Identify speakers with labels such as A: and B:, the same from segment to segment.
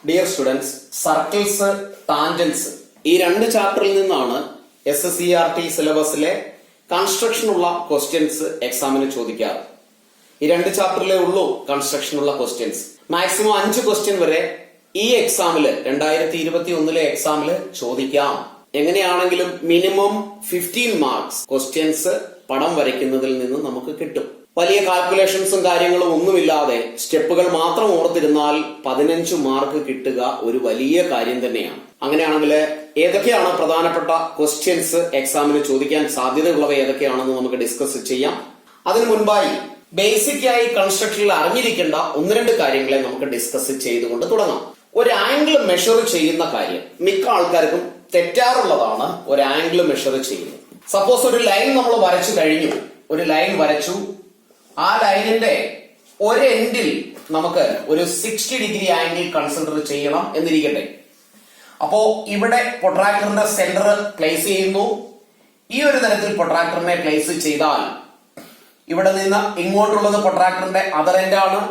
A: Dear students, circles, tangents ഈ രണ്ട് ചാപ്റ്ററിൽ നിന്നാണ് SSCERT സിലബസിലെ കൺസ്ട്രക്ഷനുള്ള ക്വസ്റ്റ്യൻസ് എക്സാമിന് ചോദിക്കാറ്. ഈ രണ്ട് ചാപ്റ്ററിലേ ഉള്ളൂ കൺസ്ട്രക്ഷനുള്ള ക്വസ്റ്റ്യൻസ്. മാക്സിമം 5 ക്വസ്റ്റ്യൻ വരെ ഈ എക്സാമില് 2021 എക്സാമില് ചോദിക്കാം. എങ്ങനെയാണെങ്കിലും മിനിമം 15 മാർക്സ് ക്വസ്റ്റ്യൻസ് പടം വരയ്ക്കുന്നതിൽ നിന്ന് നമുക്ക് കിട്ടും. വലിയ കാൽക്കുലേഷൻസും കാര്യങ്ങളും ഒന്നുമില്ലാതെ സ്റ്റെപ്പുകൾ മാത്രം ഓർത്തിരുന്നാൽ 15 മാർക്ക് കിട്ടുക ഒരു വലിയ കാര്യം തന്നെയാണ്. അങ്ങനെയാണെങ്കിൽ ഏതൊക്കെയാണ് പ്രധാനപ്പെട്ട ക്വസ്റ്റ്യൻസ് എക്സാമിന് ചോദിക്കാൻ സാധ്യതയുള്ളവ ഏതൊക്കെയാണെന്ന് നമുക്ക് ഡിസ്കസ് ചെയ്യാം. അതിനു മുൻപായി ബേസിക് ആയി കൺസ്ട്രക്ഷനിൽ അറിഞ്ഞിരിക്കേണ്ട 1-2 കാര്യങ്ങളെ നമുക്ക് ഡിസ്കസ് ചെയ്തുകൊണ്ട് തുടങ്ങാം. ഒരു ആംഗിൾ മെഷർ ചെയ്യുന്ന കാര്യം മിക്ക ആൾക്കാർക്കും തെറ്റാറുള്ളതാണ്. ഒരു ആംഗിൾ മെഷർ ചെയ്യുന്നത്, സപ്പോസ് ഒരു ലൈൻ നമ്മൾ വരച്ചു കഴിഞ്ഞു, ഒരു ലൈൻ വരച്ചു, ആ ലൈനിന്റെ ഒരു എൻഡിൽ നമുക്ക് ഒരു 60 ഡിഗ്രി ആംഗിൾ കൺസിഡർ ചെയ്യണം എന്നിരിക്കട്ടെ. അപ്പോ ഇവിടെ പ്രൊട്രാക്ടറിന്റെ സെന്റർ പ്ലേസ് ചെയ്യുന്നു. ഈ ഒരു തരത്തിൽ പ്രൊട്രാക്ടറിനെ പ്ലേസ് ചെയ്താൽ ഇവിടെ നിന്ന് ഇങ്ങോട്ടുള്ളത് പ്രൊട്രാക്ടറിന്റെ അതർ എൻഡ് ആണ്.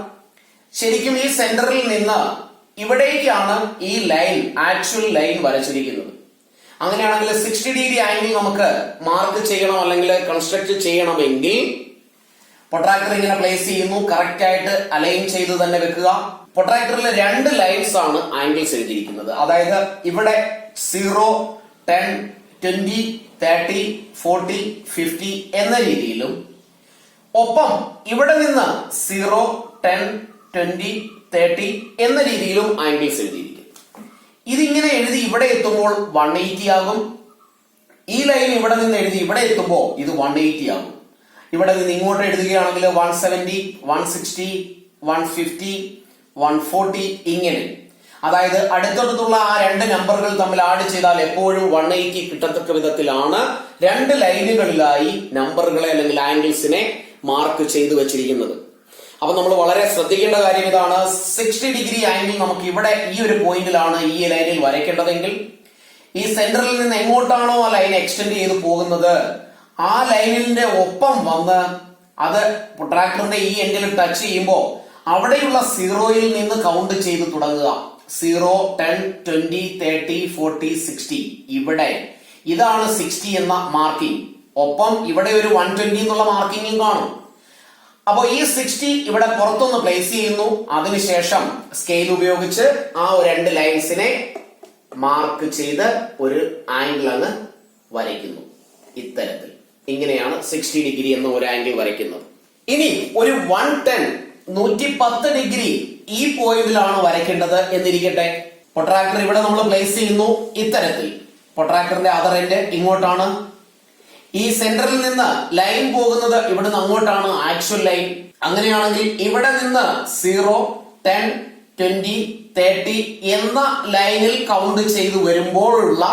A: ശരിക്കും ഈ സെന്ററിൽ നിന്ന് ഇവിടേക്കാണ് ഈ ലൈൻ, ആക്ച്വൽ ലൈൻ വരച്ചിരിക്കുന്നത്. അങ്ങനെയാണെങ്കിൽ 60 ഡിഗ്രി ആംഗിൾ നമുക്ക് മാർക്ക് ചെയ്യണം അല്ലെങ്കിൽ കൺസ്ട്രക്ട് ചെയ്യണമെങ്കിൽ പ്രൊട്രാക്ടർ ഇങ്ങനെ പ്ലേസ് ചെയ്യുന്നു. കറക്റ്റ് ആയിട്ട് അലൈൻ ചെയ്ത് തന്നെ വെക്കുക. പ്രൊട്രാക്ടറിൽ 2 ലൈൻസ് ആണ് ആംഗിൾസ് എഴുതിയിരിക്കുന്നത്. അതായത് ഇവിടെ 0, 10, 20, 30, 40, 50 എന്ന രീതിയിലും, ഒപ്പം ഇവിടെ നിന്ന് 0, 10, 20, 30 എന്ന രീതിയിലും ആംഗിൾസ് എഴുതിയിരിക്കും. ഇതിങ്ങനെ എഴുതി ഇവിടെ എത്തുമ്പോൾ 180 ആകും. ഈ ലൈൻ ഇവിടെ നിന്ന് എഴുതി ഇവിടെ എത്തുമ്പോൾ ഇത് 180 ആകും. ഇവിടെ നിന്ന് ഇങ്ങോട്ട് എഴുതുകയാണെങ്കിൽ 170, 160, 150, 140 ഇങ്ങനെ. അതായത് അടുത്തടുത്തുള്ള ആ 2 നമ്പറുകൾ തമ്മിൽ ആഡ് ചെയ്താൽ എപ്പോഴും 180 കിട്ടത്തക്ക വിധത്തിലാണ് 2 ലൈനുകളിലായി നമ്പറുകളെ അല്ലെങ്കിൽ ആംഗിൾസിനെ മാർക്ക് ചെയ്തു വെച്ചിരിക്കുന്നത്. അപ്പൊ നമ്മൾ വളരെ ശ്രദ്ധിക്കേണ്ട കാര്യം ഇതാണ്. 60 ഡിഗ്രി ആംഗിൾ നമുക്ക് ഇവിടെ ഈ ഒരു പോയിന്റിലാണ് ഈ ലൈനിൽ വരയ്ക്കേണ്ടതെങ്കിൽ, ഈ സെന്ററിൽ നിന്ന് എങ്ങോട്ടാണോ ആ ലൈൻ എക്സ്റ്റെൻഡ് ചെയ്ത് പോകുന്നത്, ആ ലൈനിന്റെ ഒപ്പം വന്ന് അത് പ്രൊട്രാക്ടറിന്റെ ഈ എൻഡിൽ ടച്ച് ചെയ്യുമ്പോൾ അവിടെയുള്ള 0യിൽ നിന്ന് കൗണ്ട് ചെയ്ത് തുടങ്ങുക. 0, 10, 20, 30, 40, 60 ഇവിടെ ഇതാണ് 60 എന്ന മാർക്കിംഗ്. ഒപ്പം ഇവിടെ ഒരു 120 എന്നുള്ള മാർക്കിംഗും കാണും. അപ്പോ ഈ 60 ഇവിടെ പുറത്തൊന്ന് പ്ലേസ് ചെയ്യുന്നു. അതിനുശേഷം സ്കെയിൽ ഉപയോഗിച്ച് ആ 2 ലൈൻസിനെ മാർക്ക് ചെയ്ത് ഒരു ആംഗിൾ അങ്ങ് വരയ്ക്കുന്നു. ഇത്തരത്തിൽ ഇങ്ങനെയാണ് 60 ഡിഗ്രി എന്ന ഒരു ആംഗിൾ വരയ്ക്കുന്നത്. ഇനി ഒരു 110 ഡിഗ്രി ഈ പോയിന്റിലാണ് വരയ്ക്കേണ്ടത് എന്നിരിക്കട്ടെ. പ്രൊട്രാക്ടർ ഇവിടെ നമ്മൾ പ്ലേസ് ചെയ്യുന്നു ഇത്തരത്തിൽ. പ്രൊട്രാക്ടറിന്റെ അതർ എൻഡ് ഇങ്ങോട്ടാണ്. ഈ സെന്ററിൽ നിന്ന് ലൈൻ പോകുന്നത് ഇവിടുന്ന് അങ്ങോട്ടാണ്, ആക്ച്വൽ ലൈൻ. അങ്ങനെയാണെങ്കിൽ ഇവിടെ നിന്ന് 0, 10, 20, 30 എന്ന ലൈനിൽ കൗണ്ട് ചെയ്തു വരുമ്പോഴുള്ള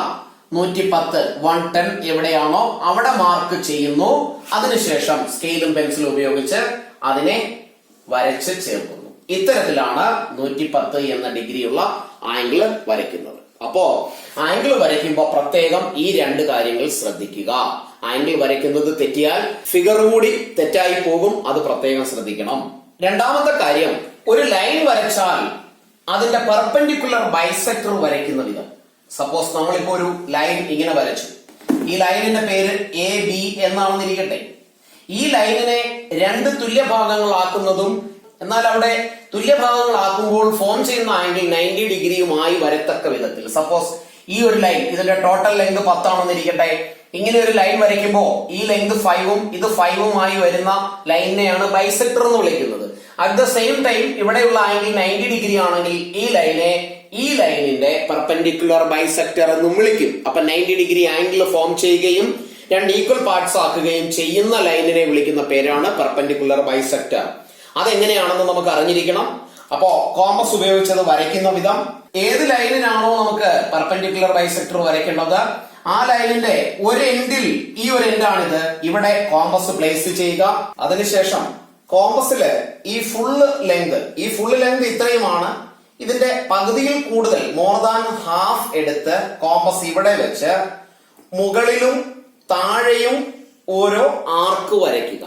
A: 110, 110 എവിടെയാണോ അവിടെ മാർക്ക് ചെയ്യുന്നു. അതിനുശേഷം സ്കെയിലും പെൻസിലും ഉപയോഗിച്ച് അതിനെ വരച്ച് ചേർക്കുന്നു. ഇത്തരത്തിലാണ് 110 എന്ന ഡിഗ്രിയുള്ള ആംഗിൾ വരയ്ക്കുന്നത്. അപ്പോ ആംഗിൾ വരയ്ക്കുമ്പോൾ പ്രത്യേകം ഈ 2 കാര്യങ്ങൾ ശ്രദ്ധിക്കുക. ആംഗിൾ വരയ്ക്കുന്നത് തെറ്റിയാൽ ഫിഗർ കൂടി തെറ്റായി പോകും. അത് പ്രത്യേകം ശ്രദ്ധിക്കണം. രണ്ടാമത്തെ കാര്യം, ഒരു ലൈൻ വരച്ചാൽ അതിന്റെ പെർപെൻഡിക്കുലർ ബൈസെക്ടർ വരയ്ക്കുന്ന വിധം. സപ്പോസ് നമ്മളിപ്പോ ഒരു ലൈൻ ഇങ്ങനെ വരച്ചു. ഈ ലൈനിന്റെ പേര് AB എന്നാണെന്നിരിക്കട്ടെ. ഈ ലൈനിനെ 2 തുല്യ ഭാഗങ്ങളാക്കുന്നതും എന്നാൽ അവിടെ തുല്യഭാഗങ്ങളാക്കുമ്പോൾ ഫോം ചെയ്യുന്ന ആംഗിൾ 90 ഡിഗ്രിയുമായി വരത്തക്ക വിധത്തിൽ, സപ്പോസ് ഈ ഒരു ലൈൻ, ഇതിന്റെ ടോട്ടൽ ലെങ്ത് 10 ആണെന്നിരിക്കട്ടെ. ഇങ്ങനെ ഒരു ലൈൻ വരയ്ക്കുമ്പോൾ ഈ ലെങ്ത് 5ഉം ഇത് 5ഉമായി വരുന്ന ലൈനിനെയാണ് ബൈസെക്ടർ എന്ന് വിളിക്കുന്നത്. അറ്റ് ദ സെയിം ടൈം ഇവിടെയുള്ള ആംഗിൾ 90 ഡിഗ്രി ആണെങ്കിൽ ഈ ലൈനെ ഈ ലൈനിന്റെ പെർപെൻഡിക്കുലർ ബൈസെക്ടർ എന്നും വിളിക്കും. അപ്പൊ 90 ഡിഗ്രി ആംഗിൾ ഫോം ചെയ്യുകയും 2 ഈക്വൽ പാർട്സ് ആക്കുകയും ചെയ്യുന്ന ലൈനിനെ വിളിക്കുന്ന പേരാണ് പെർപെൻഡിക്കുലർ ബൈസെക്ടർ. അതെങ്ങനെയാണെന്ന് നമുക്ക് അറിഞ്ഞിരിക്കണം. അപ്പോ കോമ്പസ് ഉപയോഗിച്ചത് വരയ്ക്കുന്ന വിധം, ഏത് ലൈനിനാണോ നമുക്ക് പെർപെൻഡിക്കുലർ ബൈസെക്ടർ വരയ്ക്കേണ്ടത് ആ ലൈനിന്റെ ഒരു എൻഡിൽ, ഈ ഒരു എൻഡാണിത്, ഇവിടെ കോമ്പസ് പ്ലേസ് ചെയ്യുക. അതിനുശേഷം കോമ്പസില് ഈ ഫുള്ള് ലെങ്ത് ഇത്രയുമാണ്. ഇതിന്റെ പകുതിയിൽ കൂടുതൽ, മോർ ദാൻ ഹാഫ് എടുത്ത് കോമ്പസ് ഇവിടെ വെച്ച് മുകളിലും താഴെയും ഓരോ ആർക്ക് വരയ്ക്കുക.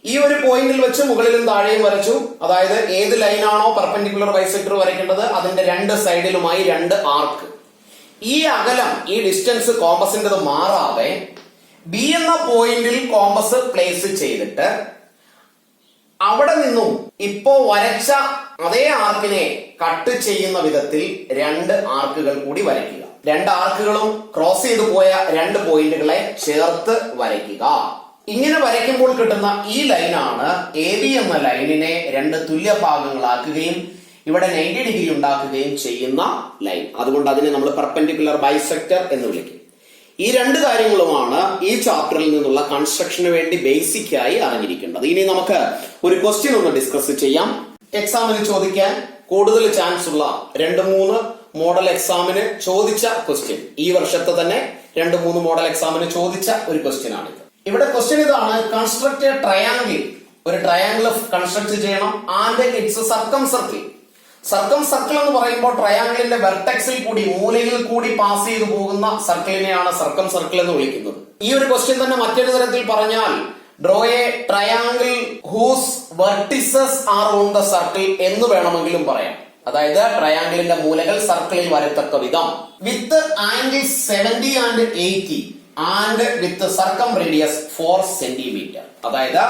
A: ഈ ഒരു പോയിന്റിൽ വെച്ച് മുകളിലും താഴെയും വരച്ചു. അതായത് ഏത് ലൈനാണോ പെർപെൻഡിക്കുലർ ബൈസെക്ടർ വരയ്ക്കേണ്ടത് അതിന്റെ രണ്ട് സൈഡിലുമായി രണ്ട് ആർക്ക്. ഈ അകലം, ഈ ഡിസ്റ്റൻസ് കോമ്പസിന്റേത് മാറാതെ ബി എന്ന പോയിന്റിൽ കോമ്പസ് പ്ലേസ് ചെയ്തിട്ട് അവിടെ നിന്നും ഇപ്പോ വരച്ച അതേ ആർക്കിനെ കട്ട് ചെയ്യുന്ന വിധത്തിൽ രണ്ട് ആർക്കുകൾ കൂടി വരയ്ക്കുക. രണ്ട് ആർക്കുകളും ക്രോസ് ചെയ്തു പോയ രണ്ട് പോയിന്റുകളെ ചേർത്ത് വരയ്ക്കുക. ഇങ്ങനെ വരയ്ക്കുമ്പോൾ കിട്ടുന്ന ഈ ലൈനാണ് എ ബി എന്ന ലൈനിനെ രണ്ട് തുല്യ ഭാഗങ്ങളാക്കുകയും ഇവിടെ 90 ഡിഗ്രി ഉണ്ടാക്കുകയും ചെയ്യുന്ന ലൈൻ. അതുകൊണ്ട് അതിനെ നമ്മൾ പെർപെൻഡിക്കുലർ ബൈസെക്ടർ എന്ന് വിളിക്കും. ഈ രണ്ട് കാര്യങ്ങളുമാണ് ഈ ചാപ്റ്ററിൽ നിന്നുള്ള കൺസ്ട്രക്ഷന് വേണ്ടി ബേസിക് ആയി അറിഞ്ഞിരിക്കേണ്ടത്. ഇനി നമുക്ക് ഒരു ക്വസ്റ്റ്യൻ ഒന്ന് ഡിസ്കസ് ചെയ്യാം. എക്സാമിന് ചോദിക്കാൻ കൂടുതൽ ചാൻസ് ഉള്ള 2-3 മോഡൽ എക്സാമിന് ചോദിച്ച ക്വസ്റ്റ്യൻ, ഈ വർഷത്തെ തന്നെ 2-3 മോഡൽ എക്സാമിന് ചോദിച്ച ഒരു ക്വസ്റ്റ്യൻ ആണിത്. ഇവിടെ ക്വസ്റ്റ്യൻ ഇതാണ്: കൺസ്ട്രക്ട് എ ട്രയാങ്കിൾ. ഒരു ട്രയാങ്കിൾ കൺസ്ട്രക്ട് ചെയ്യണം ആൻഡ് ഇറ്റ്സ് സർക്കം സർക്കിൾ. സർക്കം സർക്കിൾ എന്ന് പറയുമ്പോൾ ട്രയാങ്കിളിന്റെ വെർട്ടെക്സിൽ കൂടി, മൂലയിൽ കൂടി പാസ് ചെയ്തു പോകുന്ന സർക്കിളിനെയാണ് സർക്കം സർക്കിൾ എന്ന് വിളിക്കുന്നത്. ഈ ഒരു ക്വസ്റ്റ്യൻ തന്നെ മറ്റൊരു തരത്തിൽ പറഞ്ഞാൽ draw a triangle whose vertices are on the circle എന്ന് വേണമെങ്കിലും പറയാം. അതായത് ട്രയാങ്കിളിന്റെ മൂലകൾ സർക്കിളിൽ വരത്തക്ക വിധം with angle 70 and 80 and with circum radius 4 centimetre. അതായത്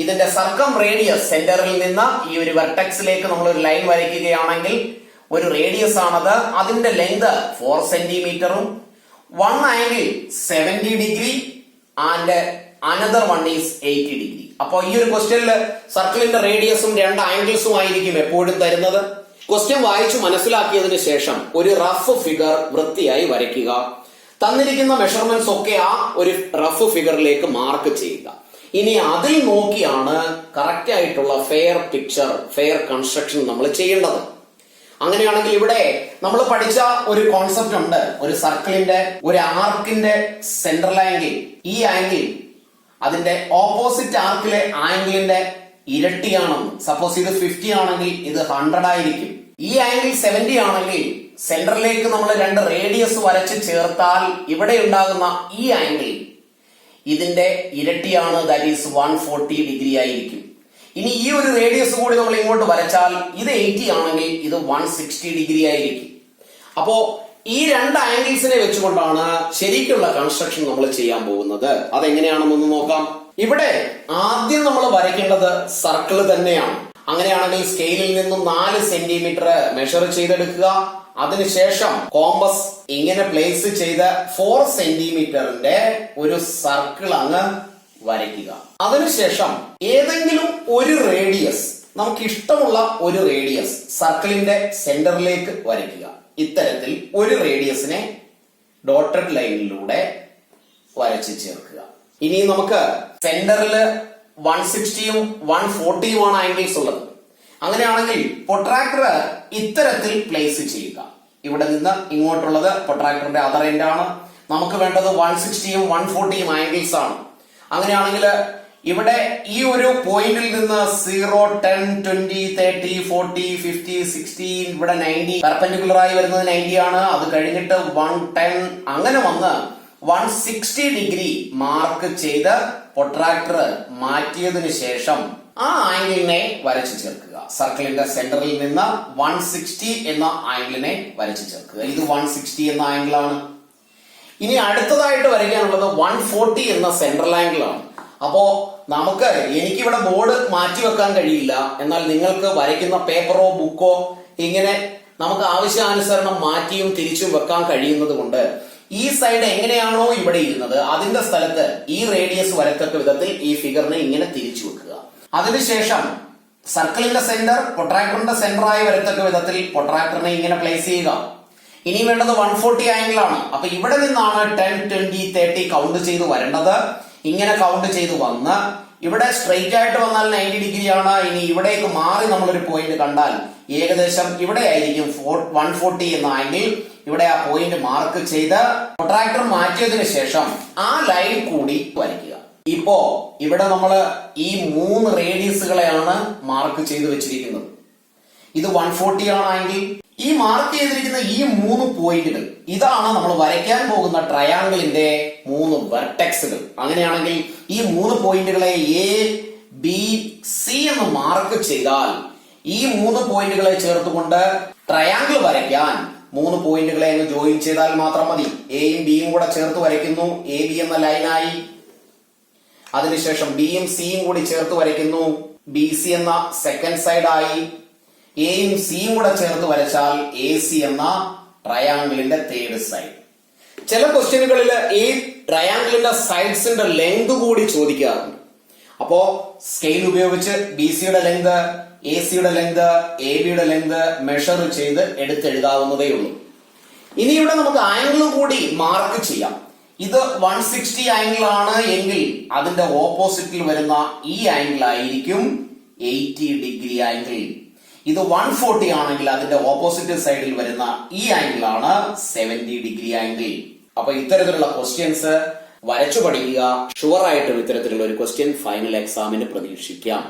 A: ഇതിന്റെ സർക്കം റേഡിയസ് സെന്ററിൽ നിന്ന് ഈ ഒരു വെർട്ടെക്സിലേക്ക് നമ്മൾ ഒരു ലൈൻ വരയ്ക്കുകയാണെങ്കിൽ ഒരു റേഡിയസ് ആണത്. അതിന്റെ length 4 സെന്റിമീറ്ററും 1 angle 70 degree and another 1 is 80 degree. അപ്പൊ ഈ ഒരു ക്വസ്റ്റ്യനിൽ സർക്കിളിന്റെ റേഡിയസും രണ്ട് ആംഗിൾസും ആയിരിക്കും എപ്പോഴും തരുന്നത്. ക്വസ്റ്റ്യൻ വായിച്ചു മനസ്സിലാക്കിയതിനു ശേഷം ഒരു റഫ് ഫിഗർ വൃത്തിയായി വരയ്ക്കുക. തന്നിരിക്കുന്ന മെഷർമെന്റ്സ് ഒക്കെ ആ ഒരു റഫ് ഫിഗറിലേക്ക് മാർക്ക് ചെയ്യുക. ഇനി അതിൽ നോക്കിയാണ് കറക്റ്റ് ആയിട്ടുള്ള ഫെയർ പിക്ചർ, ഫെയർ കൺസ്ട്രക്ഷൻ നമ്മൾ ചെയ്യേണ്ടത്. അങ്ങനെയാണെങ്കിൽ ഇവിടെ നമ്മൾ പഠിച്ച ഒരു കോൺസെപ്റ്റ് ഉണ്ട്. ഒരു സർക്കിളിന്റെ, ഒരു ആർക്കിന്റെ സെൻട്രൽ ആംഗിൾ, ഈ ആംഗിൾ അതിന്റെ ഓപ്പോസിറ്റ് ആർക്കിലെ ആംഗിളിന്റെ ഇരട്ടിയാണെന്ന്. സപ്പോസ് ഇത് 50 ആണെങ്കിൽ ഇത് 100 ആയിരിക്കും. ഈ ആംഗിൾ 70 ആണെങ്കിൽ സെന്ററിലേക്ക് നമ്മൾ രണ്ട് റേഡിയസ് വരച്ച് ചേർത്താൽ ഇവിടെ ഉണ്ടാകുന്ന ഈ ആംഗിൾ ഇതിന്റെ ഇരട്ടിയാണ്, ദാറ്റ് ഈസ് 140 ഡിഗ്രി ആയിരിക്കും. ഇനി ഈ ഒരു റേഡിയസ് കൂടി നമ്മൾ ഇങ്ങോട്ട് വരച്ചാൽ ഇത് 80 ആണെങ്കിൽ ഇത് 160 ഡിഗ്രി ആയിരിക്കും. അപ്പോ ഈ രണ്ട് ആംഗിൾസിനെ വെച്ചുകൊണ്ടാണ് ശരിക്കുള്ള കൺസ്ട്രക്ഷൻ നമ്മൾ ചെയ്യാൻ പോകുന്നത്. അതെങ്ങനെയാണെന്നൊന്ന് നോക്കാം. ഇവിടെ ആദ്യം നമ്മൾ വരയ്ക്കേണ്ടത് സർക്കിൾ തന്നെയാണ്. അങ്ങനെയാണെങ്കിൽ സ്കെയിലിൽ നിന്നും 4 സെന്റിമീറ്റർ മെഷർ ചെയ്തെടുക്കുക. അതിനുശേഷം കോമ്പസ് ഇങ്ങനെ പ്ലേസ് ചെയ്ത് 4 സെന്റിമീറ്ററിന്റെ ഒരു സർക്കിൾ അങ്ങ് വരയ്ക്കുക. അതിനുശേഷം ഏതെങ്കിലും ഒരു റേഡിയസ്, നമുക്ക് ഇഷ്ടമുള്ള ഒരു റേഡിയസ് സർക്കിളിന്റെ സെന്ററിലേക്ക് വരയ്ക്കുക. ഇത്തരത്തിൽ ഒരു റേഡിയസിനെ ഡോട്ടഡ് ലൈനിലൂടെ വരച്ച് ചേർക്കുക. ഇനി നമുക്ക് സെന്ററിൽ 160-ഉം 140-ഉമാണ് ആംഗിൾസ് ഉള്ളത്. അങ്ങനെയാണെങ്കിൽ പൊട്രാക്ടർ ഇത്തരത്തിൽ പ്ലേസ് ചെയ്യുക. ഇവിടെ നിന്ന് ഇങ്ങോട്ടുള്ളത് പൊട്രാക്ടറിന്റെ അതർ എൻഡ് ആണ്. നമുക്ക് വേണ്ടത് 160-ഉം 140-ഉം ആംഗിൾസ് ആണ്. അങ്ങനെയാണെങ്കിൽ ഇവിടെ ഈ ഒരു പോയിന്റിൽ നിന്ന് 0, 10, 20, 30, 40, 50, 60, ഇവിടെ 90 പെർപെൻഡിക്കുലർ ആയി വരുന്നത് 90 ആണ്. അത് കഴിഞ്ഞിട്ട് 110 അങ്ങനെ വന്ന് 160 ഡിഗ്രി മാർക്ക് ചെയ്ത് പൊട്രാക്ടർ മാറ്റിയതിനു ശേഷം ആ ആംഗിളിനെ വരച്ചു ചേർക്കുക. സർക്കിളിന്റെ സെന്ററിൽ നിന്ന് 160 എന്ന ആംഗിളിനെ വരച്ചു ചേർക്കുക. ഇത് 160 എന്ന ആംഗിൾ ആണ്. ഇനി അടുത്തതായിട്ട് വരയ്ക്കാനുള്ളത് 140 എന്ന സെൻട്രൽ ആംഗിൾ ആണ്. അപ്പോ എനിക്കിവിടെ ബോർഡ് മാറ്റി വെക്കാൻ കഴിയില്ല. എന്നാൽ നിങ്ങൾക്ക് വരയ്ക്കുന്ന പേപ്പറോ ബുക്കോ ഇങ്ങനെ നമുക്ക് ആവശ്യാനുസരണം മാറ്റിയും തിരിച്ചും വെക്കാൻ കഴിയുന്നത് കൊണ്ട് ഈ സൈഡ് എങ്ങനെയാണോ ഇവിടെ ഇരുന്നത് അതിന്റെ സ്ഥലത്ത് ഈ റേഡിയസ് വരത്തക്ക വിധത്തിൽ ഈ ഫിഗറിനെ ഇങ്ങനെ തിരിച്ചു വെക്കുക. അതിനുശേഷം സർക്കിളിന്റെ സെന്റർ പൊട്രാക്ടറിന്റെ സെന്റർ ആയി വരത്തക്ക വിധത്തിൽ പൊട്രാക്ടറിനെ ഇങ്ങനെ പ്ലേസ് ചെയ്യുക. ഇനി വേണ്ടത് 140 ആംഗിൾ ആണ്. അപ്പൊ ഇവിടെ നിന്നാണ് 10, 20, 30 കൗണ്ട് ചെയ്ത് വരേണ്ടത്. ഇങ്ങനെ കൗണ്ട് ചെയ്ത് വന്ന് ഇവിടെ സ്ട്രെയിറ്റ് ആയിട്ട് വന്നാൽ 90 ഡിഗ്രി ആണ്. ഇനി ഇവിടേക്ക് മാറി നമ്മളൊരു പോയിന്റ് കണ്ടാൽ ഏകദേശം ഇവിടെ ആയിരിക്കും 140 എന്ന ആംഗിൾ. ഇവിടെ ആ പോയിന്റ് മാർക്ക് ചെയ്ത് പ്രൊട്രാക്ടർ മാറ്റിയതിനു ശേഷം ആ ലൈൻ കൂടി വരയ്ക്കുക. ഇപ്പോ ഇവിടെ നമ്മൾ ഈ 3 റേഡിയസുകളെയാണ് മാർക്ക് ചെയ്ത് വെച്ചിരിക്കുന്നത്. ഇത് 140 ആണ് ആംഗിൾ. ഈ മാർക്ക് ചെയ്തിരിക്കുന്ന ഈ 3 പോയിന്റുകൾ ഇതാണ് നമ്മൾ വരയ്ക്കാൻ പോകുന്ന ട്രയാങ്കിളിന്റെ 3 വെർട്ടെക്സുകൾ. അങ്ങനെയാണെങ്കിൽ ഈ 3 പോയിന്റുകളെ എ, ബി സി എന്ന് മാർക്ക് ചെയ്താൽ ഈ 3 പോയിന്റുകളെ ചേർത്തുകൊണ്ട് ട്രയാങ്കിൾ വരയ്ക്കാൻ 3 പോയിന്റുകളെ അങ്ങ് ജോയിൻ ചെയ്താൽ മാത്രം മതി. എയും ബിയും കൂടെ ചേർത്ത് വരയ്ക്കുന്നു, എ ബി എന്ന ലൈനായി. അതിനുശേഷം ബിയും സിയും കൂടി ചേർത്ത് വരയ്ക്കുന്നു, ബി സി എന്ന സെക്കൻഡ് സൈഡായി. എയും സിയും കൂടെ ചേർത്ത് വരച്ചാൽ എ സി എന്ന ട്രയാങ്കിളിന്റെ തേർഡ് സൈഡ്. ചില ക്വസ്റ്റ്യനുകളിൽ ഈ ട്രയാങ്കിളിന്റെ സൈഡ്സിന്റെ ലെങ്ത് കൂടി ചോദിക്കാറുണ്ട്. അപ്പോ സ്കെയിൽ ഉപയോഗിച്ച് ബി സിയുടെ ലെങ്ത്, എ സിയുടെ ലെങ്ത്, എ ബിയുടെ ലെങ്ത് മെഷർ ചെയ്ത് എടുത്തെഴുതാവുന്നതേ ഉള്ളൂ. ഇനി ഇവിടെ നമുക്ക് ആംഗിൾ കൂടി മാർക്ക് ചെയ്യാം. ഇത് 160 ആംഗിൾ ആണ് എങ്കിൽ അതിന്റെ ഓപ്പോസിറ്റിൽ വരുന്ന ഈ ആംഗിൾ ആയിരിക്കും 80 ഡിഗ്രി ആംഗിൾ. ഇത് 140 ആണെങ്കിൽ അതിന്റെ ഓപ്പോസിറ്റ് സൈഡിൽ വരുന്ന ഈ ആംഗിൾ ആണ് 70 ഡിഗ്രി ആംഗിൾ. അപ്പൊ ഇത്തരത്തിലുള്ള ക്വസ്റ്റ്യൻസ് വരച്ചു പഠിക്കുക. ഷുവർ ആയിട്ടും ഇത്തരത്തിലുള്ള ഒരു ക്വസ്റ്റ്യൻ ഫൈനൽ എക്സാമിന് പ്രതീക്ഷിക്കാം.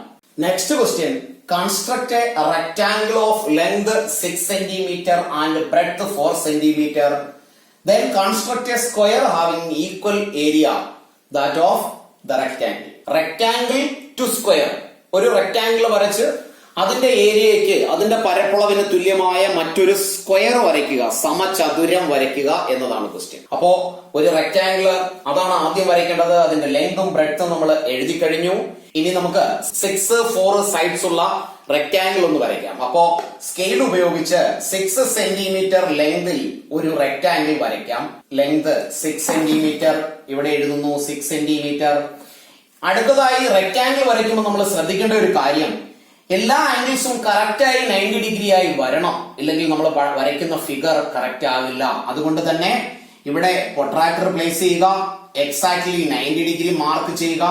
A: Next question, construct A rectangle of length 6 centimetre and breadth 4 centimetre. Then construct a square having equal area that of the rectangle. Rectangle to square. ഒരു റെക്ടാംഗിൾ വരച്ച് അതിന്റെ ഏരിയയ്ക്ക്, അതിന്റെ പരപ്പളവിന് തുല്യമായ മറ്റൊരു സ്ക്വയർ വരയ്ക്കുക, സമചതുരം വരയ്ക്കുക എന്നതാണ് ക്വസ്റ്റ്യൻ. അപ്പോ ഒരു റെക്ടാംഗിൾ അതാണ് ആദ്യം വരയ്ക്കേണ്ടത്. അതിന്റെ ലെങ്തും ബ്രെഡ്ത്തും നമ്മൾ എഴുതി കഴിഞ്ഞു. ഇനി നമുക്ക് 6, 4 സൈഡ്സ് ഉള്ള റെക്ടാംഗിൾ ഒന്ന് വരയ്ക്കാം. അപ്പോ സ്കെയിൽ ഉപയോഗിച്ച് 6 സെന്റിമീറ്റർ ലെങ്തിൽ ഒരു റെക്ടാംഗിൾ വരയ്ക്കാം. ലെങ്ത് 6 സെന്റിമീറ്റർ ഇവിടെ എഴുതുന്നു, 6 സെന്റിമീറ്റർ. അടുത്തതായി റെക്ടാംഗിൾ വരയ്ക്കുമ്പോൾ നമ്മൾ ശ്രദ്ധിക്കേണ്ട ഒരു കാര്യം, എല്ലാ ആംഗിൾസും കറക്റ്റായി 90 ഡിഗ്രി ആയി വരണം, ഇല്ലെങ്കിൽ നമ്മൾ വരയ്ക്കുന്ന ഫിഗർ കറക്റ്റ് ആവില്ല. അതുകൊണ്ട് തന്നെ ഇവിടെ പ്രൊട്രാക്ടർ പ്ലേസ് ചെയ്യുക, എക്സാക്ട്ലി 90 ഡിഗ്രി മാർക്ക് ചെയ്യുക.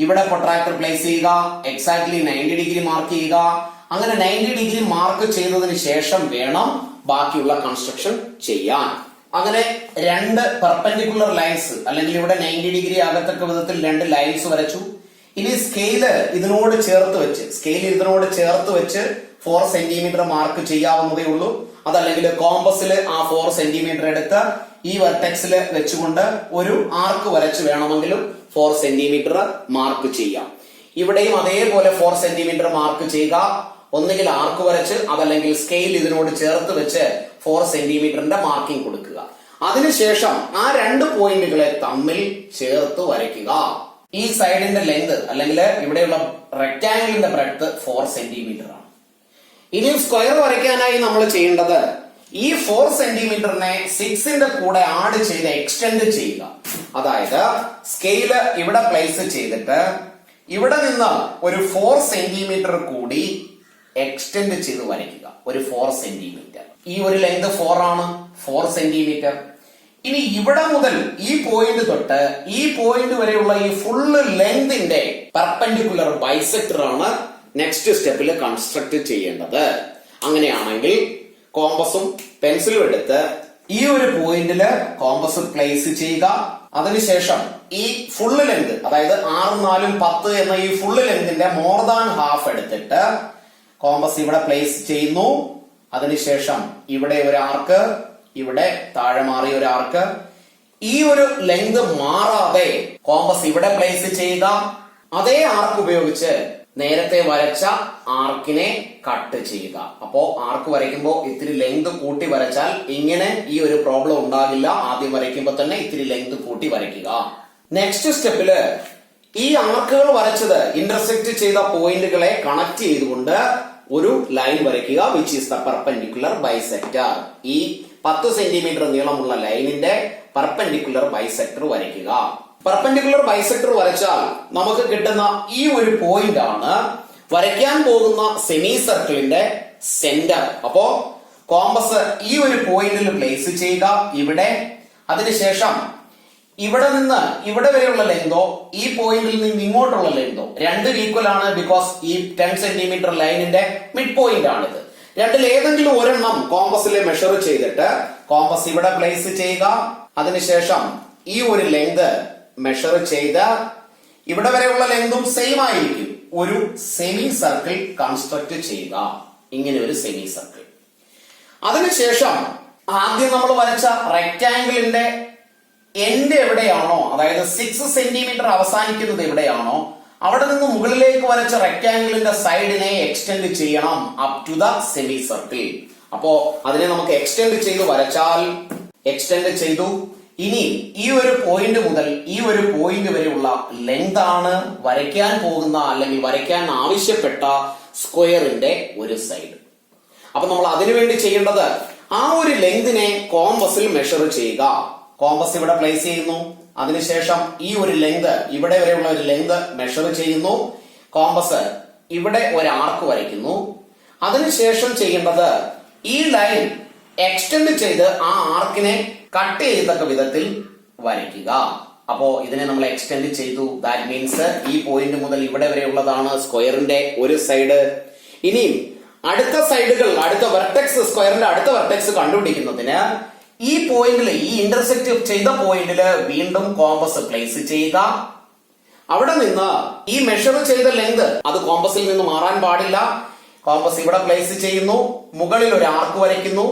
A: ഇവിടെ പ്രൊട്രാക്ടർ പ്ലേസ് ചെയ്യുക, എക്സാക്ട്ലി 90 ഡിഗ്രി മാർക്ക് ചെയ്യുക. അങ്ങനെ 90 ഡിഗ്രി മാർക്ക് ചെയ്തതിന് ശേഷം വേണം ബാക്കിയുള്ള കൺസ്ട്രക്ഷൻ ചെയ്യാൻ. അങ്ങനെ 2 പെർപെൻഡിക്കുലർ ലൈൻസ്, അല്ലെങ്കിൽ ഇവിടെ 90 ഡിഗ്രി ആകത്തക്ക വിധത്തിൽ 2 ലൈൻസ് വരച്ചു. ഇനി സ്കെയിൽ ഇതിനോട് ചേർത്ത് വെച്ച് 4 സെന്റിമീറ്റർ മാർക്ക് ചെയ്യാവുന്നതേ ഉള്ളൂ. അതല്ലെങ്കിൽ കോമ്പസിൽ ആ 4 സെന്റിമീറ്റർ എടുത്ത് ഈ വെർട്ടെക്സിൽ വെച്ചുകൊണ്ട് ഒരു ആർക്ക് വരച്ച് വേണമെങ്കിലും 4 സെന്റിമീറ്റർ മാർക്ക് ചെയ്യാം. ഇവിടെയും അതേപോലെ 4 സെന്റിമീറ്റർ മാർക്ക് ചെയ്യുക. ഒന്നുകിൽ ആർക്ക് വരച്ച്, അതല്ലെങ്കിൽ സ്കെയിൽ ഇതിനോട് ചേർത്ത് വെച്ച് 4 സെന്റിമീറ്ററിന്റെ മാർക്കിംഗ് കൊടുക്കുക. അതിനുശേഷം ആ 2 പോയിന്റുകളെ തമ്മിൽ ചേർത്ത് വരയ്ക്കുക. ഈ സൈഡിന്റെ ലെങ്ത് അല്ലെങ്കിൽ ഇവിടെയുള്ള റെക്ടാംഗിളിന്റെ ബ്രെഡ്ത്ത് 4 സെന്റിമീറ്റർ ആണ്. ഇനി സ്ക്വയർ വരയ്ക്കാനായി നമ്മൾ ചെയ്യേണ്ടത് ഈ 4 സെന്റിമീറ്ററിനെ 6ന്റെ കൂടെ ആഡ് ചെയ്ത് എക്സ്റ്റെൻഡ് ചെയ്യുക. അതായത് സ്കെയില് ഇവിടെ പ്ലേസ് ചെയ്തിട്ട് ഇവിടെ നിന്ന് ഒരു 4 സെന്റിമീറ്റർ കൂടി എക്സ്റ്റെൻഡ് ചെയ്ത് വരയ്ക്കുക. ഒരു 4 സെന്റിമീറ്റർ. ഈ ഒരു ലെങ്ത് 4 ആണ്, 4 സെന്റിമീറ്റർ. ഇനി ഇവിടെ മുതൽ ഈ പോയിന്റ് തൊട്ട് ഈ പോയിന്റ് വരെയുള്ള ഈ ഫുള്ള് ലെങ്തിന്റെ പെർപെൻഡിക്കുലർ ബൈസെക്ടർ ആണ് നെക്സ്റ്റ് സ്റ്റെപ്പിൽ കൺസ്ട്രക്ട് ചെയ്യേണ്ടത്. അങ്ങനെയാണെങ്കിൽ കോമ്പസും പെൻസിലും എടുത്ത് ഈ ഒരു പോയിന്റില് കോമ്പസ് പ്ലേസ് ചെയ്യുക. അതിനുശേഷം ഈ ഫുള്ള് ലെങ്ത്, അതായത് 6, 4, 10 എന്ന ഈ ഫുള്ള് ലെങ്തിന്റെ മോർ ദാൻ ഹാഫ് എടുത്തിട്ട് കോമ്പസ് ഇവിടെ പ്ലേസ് ചെയ്യുന്നു. അതിനുശേഷം ഇവിടെ ഒരു ആർക്ക്, ഇവിടെ താഴെ മാറിയ ഒരു ആർക്ക്. ഈ ഒരു ലെങ്ത് മാറാതെ കോമ്പസ് ഇവിടെ പ്ലേസ് ചെയ്യുക. അതേ ആർക്ക് ഉപയോഗിച്ച് നേരത്തെ വരച്ച ആർക്കിനെ കട്ട് ചെയ്യുക. അപ്പോ ആർക്ക് വരയ്ക്കുമ്പോൾ ഇത്തിരി ലെങ്ത് കൂട്ടി വരച്ചാൽ ഇങ്ങനെ ഈ ഒരു പ്രോബ്ലം ഉണ്ടാകില്ല. ആദ്യം വരയ്ക്കുമ്പോൾ തന്നെ ഇത്തിരി ലെങ്ത് കൂട്ടി വരയ്ക്കുക. നെക്സ്റ്റ് സ്റ്റെപ്പില് ഈ ആർക്കുകൾ വരച്ചത് ഇന്റർസെക്ട് ചെയ്ത പോയിന്റുകളെ കണക്ട് ചെയ്തുകൊണ്ട് ഒരു ലൈൻ വരയ്ക്കുക, which is the perpendicular bisector. ഈ 10 സെന്റിമീറ്റർ നീളമുള്ള ലൈനിന്റെ പെർപെൻഡിക്കുലർ ബൈസെക്ടർ വരയ്ക്കുക. പെർപെൻഡിക്കുലർ ബൈസെക്ടർ വരച്ചാൽ നമുക്ക് കിട്ടുന്ന ഈ ഒരു പോയിന്റ് ആണ് വരയ്ക്കാൻ പോകുന്ന സെമി സർക്കിളിന്റെ സെന്റർ. അപ്പോ കോമ്പസ് ഈ ഒരു പോയിന്റിൽ പ്ലേസ് ചെയ്യുക ഇവിടെ. അതിനുശേഷം ഇവിടെ നിന്ന് ഇവിടെ വരെയുള്ള ലെങ്തോ ഈ പോയിന്റിൽ നിന്ന് ഇങ്ങോട്ടുള്ള ലെങ്തോ രണ്ടും ഈക്വൽ ആണ്. ബിക്കോസ് ഈ 10 സെന്റിമീറ്റർ ലൈനിന്റെ മിഡ് പോയിന്റ് ആണിത്. രണ്ടിൽ ഏതെങ്കിലും ഒരെണ്ണം കോമ്പസിൽ മെഷർ ചെയ്തിട്ട് കോമ്പസ് ഇവിടെ പ്ലേസ് ചെയ്യുക. അതിനുശേഷം ഈ ഒരു ലെങ്ത് മെഷർ ചെയ്ത് ഇവിടെ വരെയുള്ള ലെങ്തും സെയിം ആയിരിക്കും. ഒരു സെമി സർക്കിൾ കൺസ്ട്രക്ട് ചെയ്യുക. ഇങ്ങനെ ഒരു സെമി സർക്കിൾ. അതിനുശേഷം ആദ്യം നമ്മൾ വരച്ച റെക്ടാംഗിളിന്റെ എൻഡ് എവിടെയാണോ, അതായത് 6 സെന്റിമീറ്റർ അവസാനിക്കുന്നത് എവിടെയാണോ അവിടെ നിന്ന് മുകളിലേക്ക് വരച്ച റെക്ടാംഗിളിന്റെ സൈഡിനെ എക്സ്റ്റെൻഡ് ചെയ്യണം up to the semicircle. അപ്പോ അതിനെ നമുക്ക് എക്സ്റ്റെൻഡ് ചെയ്ത് വരച്ചാൽ, എക്സ്റ്റെൻഡ് ചെയ്തു. ഇനി ഈ ഒരു പോയിന്റ് മുതൽ ഈ ഒരു പോയിന്റ് വരെയുള്ള ലെങ്ത് ആണ് വരയ്ക്കാൻ പോകുന്ന അല്ലെങ്കിൽ വരയ്ക്കാൻ ആവശ്യപ്പെട്ട സ്ക്വയറിന്റെ ഒരു സൈഡ്. അപ്പൊ നമ്മൾ അതിനുവേണ്ടി ചെയ്യേണ്ടത് ആ ഒരു ലെങ്തിനെ കോമ്പസിൽ മെഷർ ചെയ്യുക. കോമ്പസ് ഇവിടെ പ്ലേസ് ചെയ്യുന്നു. അതിനുശേഷം ഈ ഒരു ലെങ്ത്, ഇവിടെ വരെയുള്ള ഒരു ലെങ്ത് മെഷർ ചെയ്യുന്നു. കോമ്പസ് ഇവിടെ ഒരു ആർക്ക് വരയ്ക്കുന്നു. അതിനുശേഷം ചെയ്യേണ്ടത് ഈ ലൈൻ എക്സ്റ്റെൻഡ് ചെയ്ത് ആ ആർക്കിനെ കട്ട് ചെയ്തക്ക വിധത്തിൽ വരയ്ക്കുക. അപ്പോ ഇതിനെ നമ്മൾ എക്സ്റ്റെൻഡ് ചെയ്തു. ദാറ്റ് മീൻസ് ഈ പോയിന്റ് മുതൽ ഇവിടെ വരെയുള്ളതാണ് സ്ക്വയറിന്റെ ഒരു സൈഡ്. ഇനിയും അടുത്ത സൈഡുകൾ, അടുത്ത വെർട്ടെക്സ്, സ്ക്വയറിന്റെ അടുത്ത വെർട്ടെക്സ് കണ്ടുപിടിക്കുന്നതിന് ഈ പോയിന്റിൽ, ഈ ഇന്റർസെക്ട് ചെയ്ത പോയിന്റിൽ വീണ്ടും കോമ്പസ് പ്ലേസ് ചെയ്യുക. അവിടെ നിന്ന് ഈ മെഷർ ചെയ്ത ലെങ്ത് അത് കോമ്പസിൽ നിന്ന് മാറാൻ പാടില്ല. കോമ്പസ് ഇവിടെ പ്ലേസ് ചെയ്യുന്നു. മുകളിൽ ഒരു ആർക്ക് വരയ്ക്കുന്നു.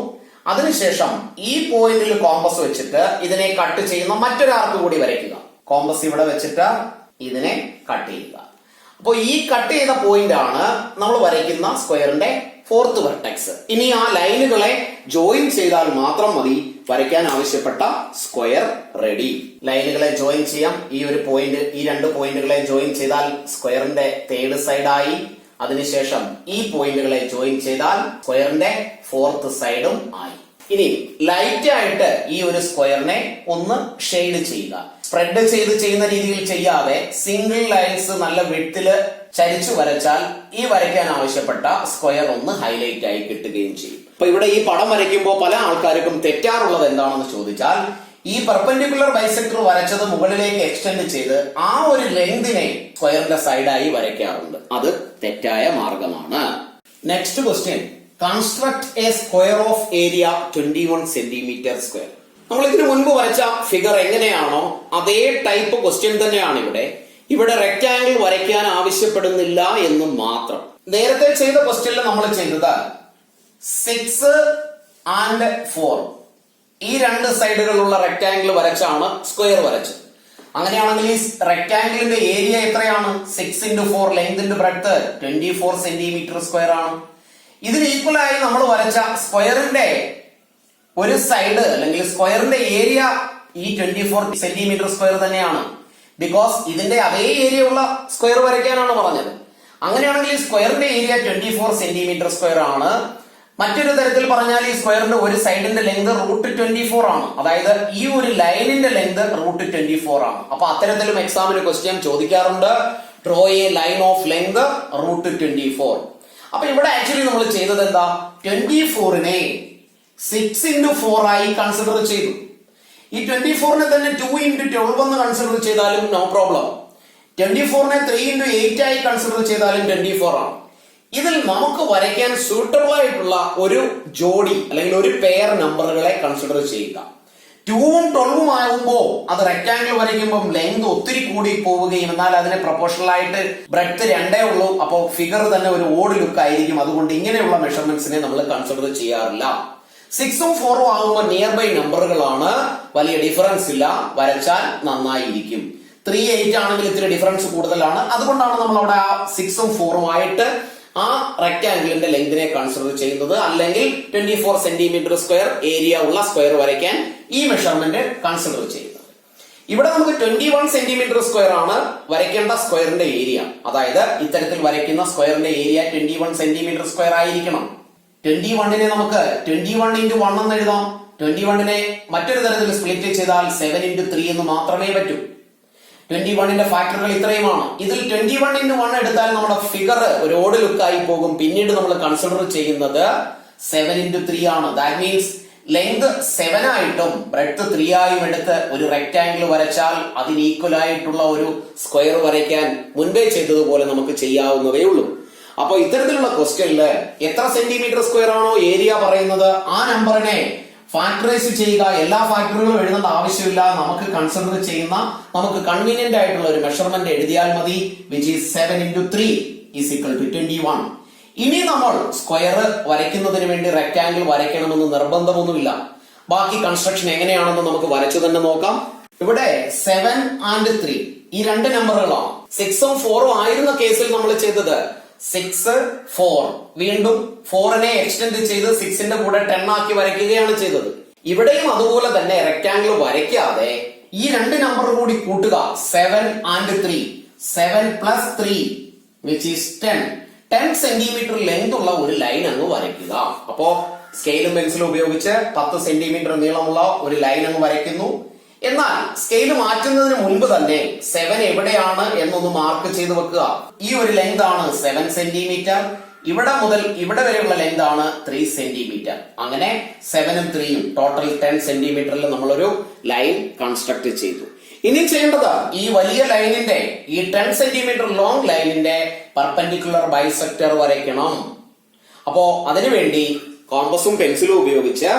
A: അതിനുശേഷം ഈ പോയിന്റിൽ കോമ്പസ് വെച്ചിട്ട് ഇതിനെ കട്ട് ചെയ്യുന്ന മറ്റൊരു ആർക്ക് കൂടി വരയ്ക്കുക. കോമ്പസ് ഇവിടെ വെച്ചിട്ട് ഇതിനെ കട്ട് ചെയ്യുക. അപ്പോൾ ഈ കട്ട് ചെയ്ത പോയിന്റ് ആണ് നമ്മൾ വരയ്ക്കുന്ന സ്ക്വയറിന്റെ ഫോർത്ത് വെർട്ടെക്സ്. ഇനി ആ ലൈനുകളെ ജോയിൻ ചെയ്താൽ മാത്രം മതി വരയ്ക്കാൻ ആവശ്യപ്പെട്ട സ്ക്വയർ റെഡി. ലൈനുകളെ ജോയിൻ ചെയ്യാം. ഈ ഒരു പോയിന്റ്, ഈ രണ്ട് പോയിന്റുകളെ ജോയിൻ ചെയ്താൽ സ്ക്വയറിന്റെ തേർഡ് സൈഡായി. അതിനുശേഷം ഈ പോയിന്റുകളെ ജോയിൻ ചെയ്താൽ സ്ക്വയറിന്റെ ഫോർത്ത് സൈഡും ആയി. ഇനി ലൈറ്റ് ആയിട്ട് ഈ ഒരു സ്ക്വയറിനെ ഒന്ന് ഷെയ്ഡ് ചെയ്യുക. സ്പ്രെഡ് ചെയ്ത് ചെയ്യുന്ന രീതിയിൽ ചെയ്യാതെ സിംഗിൾ ലൈൻസ് നല്ല വിഡ്ത്തില് ചരിച്ചു വരച്ചാൽ ഈ വരയ്ക്കാൻ ആവശ്യപ്പെട്ട സ്ക്വയർ ഒന്ന് ഹൈലൈറ്റ് ആയി കിട്ടുകയും ചെയ്യും. അപ്പൊ ഇവിടെ ഈ പടം വരയ്ക്കുമ്പോൾ പല ആൾക്കാർക്കും തെറ്റാറുള്ളത് എന്താണെന്ന് ചോദിച്ചാൽ, ഈ പെർപെൻഡിക്കുലർ ബൈസെക്ടർ വരച്ചത് മുകളിലേക്ക് എക്സ്റ്റെൻഡ് ചെയ്ത് ആ ഒരു ലെങ്തിനെ സ്ക്വയറിന്റെ സൈഡായി വരയ്ക്കാറുണ്ട്. അത് തെറ്റായ മാർഗമാണ്. Next question, construct A square of area 21 centimetre square. നമ്മൾ ഇതിനു മുൻപ് വരച്ച ഫിഗർ എങ്ങനെയാണോ അതേ ടൈപ്പ് ക്വസ്റ്റ്യൻ തന്നെയാണ് ഇവിടെ. ഇവിടെ റെക്ടാംഗിൾ വരയ്ക്കാൻ ആവശ്യപ്പെടുന്നില്ല എന്ന് മാത്രം. നേരത്തെ ചെയ്ത ക്വസ്റ്റ്യനിൽ നമ്മൾ ചെയ്തത് 6 and 4 ഈ രണ്ട് സൈഡുകളുള്ള റെക്ടാംഗിൾ വരച്ചാണ് സ്ക്വയർ വരച്ചത്. അങ്ങനെയാണെങ്കിൽ ഈ റെക്ടാംഗിളിന്റെ ഏരിയ എത്രയാണ്? 6 into 4 length into breadth 24 centimetre square ആണ്. ഇതിന് ഈക്വൽ ആയി നമ്മൾ വരച്ച സ്ക്വയറിന്റെ ഒരു സൈഡ് അല്ലെങ്കിൽ സ്ക്വയറിന്റെ ഏരിയ ഈ 24 സെന്റിമീറ്റർ സ്ക്വയർ തന്നെയാണ്. ബിക്കോസ് ഇതിന്റെ അതേ ഏരിയ ഉള്ള സ്ക്വയർ വരയ്ക്കാനാണ് പറഞ്ഞത്. അങ്ങനെയാണെങ്കിൽ ഈ സ്ക്വയറിന്റെ ഏരിയ 24 സെന്റിമീറ്റർ സ്ക്വയർ ആണ്. മറ്റൊരു തരത്തിൽ പറഞ്ഞാൽ ഈ സ്ക്വയറിന്റെ ഒരു സൈഡിന്റെ ലെങ്ത് √24 ആണ്. അതായത് ഈ ഒരു ലൈനിന്റെ ലെങ്ത് √24 ആണ്. അപ്പൊ അത്തരത്തിലും എക്സാമിന് ക്വസ്റ്റ്യൻ ചോദിക്കാറുണ്ട്. Draw A line of length √24. അപ്പൊ ഇവിടെ ആക്ച്വലി നമ്മൾ ചെയ്തത് എന്താ? 24നെ 6 into 4 ആയി കൺസിഡർ ചെയ്തു. ഈ 24നെ തന്നെ 2 into 12 എന്ന് കൺസിഡർ ചെയ്താലും നോ പ്രോബ്ലം. 24നെ 3 into 8 ആയി കൺസിഡർ ചെയ്താലും 24 ആണ്. ഇതിൽ നമുക്ക് വരയ്ക്കാൻ സൂട്ടബിൾ ആയിട്ടുള്ള ഒരു ജോഡി അല്ലെങ്കിൽ ഒരു പെയർ നമ്പറുകളെ കൺസിഡർ ചെയ്യുക. 2ഉം 12ഉം ആകുമ്പോൾ അത് റെക്ടാംഗിൾ വരയ്ക്കുമ്പോൾ ലെങ്ത് ഒത്തിരി കൂടി പോവുകയും എന്നാൽ അതിന് പ്രൊപ്പോർഷണൽ ആയിട്ട് ബ്രെഡ്ത്ത് 2 ഉള്ളൂ. അപ്പോൾ ഫിഗർ തന്നെ ഒരു ഓഡ് ലുക്ക് ആയിരിക്കും. അതുകൊണ്ട് ഇങ്ങനെയുള്ള മെഷർമെന്റ്സിനെ നമ്മൾ കൺസിഡർ ചെയ്യാറില്ല. 6ഉം 4ഉം ആകുമ്പോൾ നിയർ ബൈ നമ്പറുകളാണ്, വലിയ ഡിഫറൻസ് ഇല്ല, വരച്ചാൽ നന്നായിരിക്കും. 3, 8 ആണെങ്കിൽ ഇത്തിരി ഡിഫറൻസ് കൂടുതലാണ്. അതുകൊണ്ടാണ് നമ്മൾ അവിടെ ആ 6ഉം 4ഉം ആയിട്ട് ആ റെക്ടാംഗിളിന്റെ ലെങ്തിനെ കൺസിഡർ ചെയ്യുന്നത്. അല്ലെങ്കിൽ 24 സെന്റിമീറ്റർ സ്ക്വയർ ഏരിയ ഉള്ള സ്ക്വയർ വരയ്ക്കാൻ ഈ മെഷർമെന്റ് കൺസിഡർ ചെയ്യുന്നത്. ഇവിടെ നമുക്ക് 21 സെന്റിമീറ്റർ സ്ക്വയർ ആണ് വരയ്ക്കേണ്ട സ്ക്വയറിന്റെ ഏരിയ. അതായത് ഇത്തരത്തിൽ വരയ്ക്കുന്ന സ്ക്വയറിന്റെ ഏരിയ 21 സെന്റിമീറ്റർ സ്ക്വയർ ആയിരിക്കണം. 21നെ നമുക്ക് 21 into 1 എന്ന് എഴുതാം. 21നെ മറ്റൊരു തരത്തിൽ സ്പ്ലിറ്റ് ചെയ്താൽ 7 into 3 എന്ന് മാത്രമേ പറ്റൂ. 21ന്റെ ഫാക്ടറുകൾ ഇത്രയുമാണ്. ഇതിൽ 21 into 1 എടുത്താൽ നമ്മുടെ ഫിഗർ ഒരു ഓഡ് ലുക്കായി പോകും. പിന്നീട് നമ്മൾ കൺസിഡർ ചെയ്യുന്നത് 7 into 3 ആണ്. ദാറ്റ് മീൻസ് ലെങ്ത് 7 ആയിട്ടും ബ്രെഡ്ത്ത് 3 ആയും എടുത്ത് ഒരു റെക്ടാംഗിൾ വരച്ചാൽ അതിന് ഈക്വൽ ആയിട്ടുള്ള ഒരു സ്ക്വയർ വരയ്ക്കാൻ മുൻപേ ചെയ്തതുപോലെ നമുക്ക് ചെയ്യാവുന്നതേ ഉള്ളൂ. അപ്പൊ ഇത്തരത്തിലുള്ള ക്വസ്റ്റ്യനില് എത്ര സെന്റിമീറ്റർ സ്ക്വയർ ആണോ ഏരിയ പറയുന്നത് ആ നമ്പറിനെ ഫാക്ടറൈസ് ചെയ്യുക. എല്ലാ ഫാക്ടറുകളും എഴുതേണ്ട ആവശ്യമില്ല. നമുക്ക് കൺസിഡർ ചെയ്യുന്ന, നമുക്ക് കൺവീനിയന്റ് ആയിട്ടുള്ള ഒരു മെഷർമെന്റ് എഴുതിയാൽ മതി. Which is 7 into 3 is equal to 21. ഇനി നമ്മൾ സ്ക്വയർ വരയ്ക്കുന്നതിന് വേണ്ടി റെക്ടാംഗിൾ വരയ്ക്കണമെന്ന് നിർബന്ധമൊന്നുമില്ല. ബാക്കി കൺസ്ട്രക്ഷൻ എങ്ങനെയാണെന്ന് നമുക്ക് വരച്ചു തന്നെ നോക്കാം. ഇവിടെ 7 and 3 ഈ രണ്ട് നമ്പറുകളാണ്. 6ഉം 4ഉം ആയിരുന്ന കേസിൽ നമ്മൾ ചെയ്തത് 6, 4. വീണ്ടും 4നെ എക്സ്റ്റെൻഡ് ചെയ്ത് 6ന്റെ കൂടെ 10 ആക്കി വരയ്ക്കുകയാണ് ചെയ്തത്. ഇവിടെയും അതുപോലെ തന്നെ റെക്ടാംഗിൾ വരയ്ക്കാതെ ഈ രണ്ട് നമ്പർ കൂടി കൂട്ടുക. 7 and 3. 7 plus 3 which is 10. 10 centimetre length ഉള്ള ഒരു ലൈൻ അങ്ങ് വരയ്ക്കുക. അപ്പോ സ്കെയിലും പെൻസിലും ഉപയോഗിച്ച് 10 സെന്റിമീറ്റർ നീളമുള്ള ഒരു ലൈൻ അങ്ങ് വരയ്ക്കുന്നു. എന്നാൽ സ്കെയിൽ മാറ്റുന്നതിന് മുൻപ് തന്നെ 7 എവിടെയാണ് എന്നൊന്ന് മാർക്ക് ചെയ്ത് വെക്കുക. ഈ ഒരു ലെങ്ത് ആണ് 7 സെന്റിമീറ്റർ. ഇവിടെ മുതൽ ഇവിടെ വരെയുള്ള ലെങ്ത് ആണ് 3 സെന്റിമീറ്റർ. അങ്ങനെ 7ഉം 3ഉം ടോട്ടൽ 10 സെന്റിമീറ്ററിൽ നമ്മളൊരു ലൈൻ കൺസ്ട്രക്ട് ചെയ്തു. ഇനി ചെയ്യേണ്ടത് ഈ വലിയ ലൈനിന്റെ ഈ 10 സെന്റിമീറ്റർ ലോങ് ലൈനിന്റെ പെർപെൻഡിക്കുലർ ബൈസെക്ടർ വരയ്ക്കണം. അപ്പോ അതിനുവേണ്ടി കോമ്പസും പെൻസിലും ഉപയോഗിച്ച്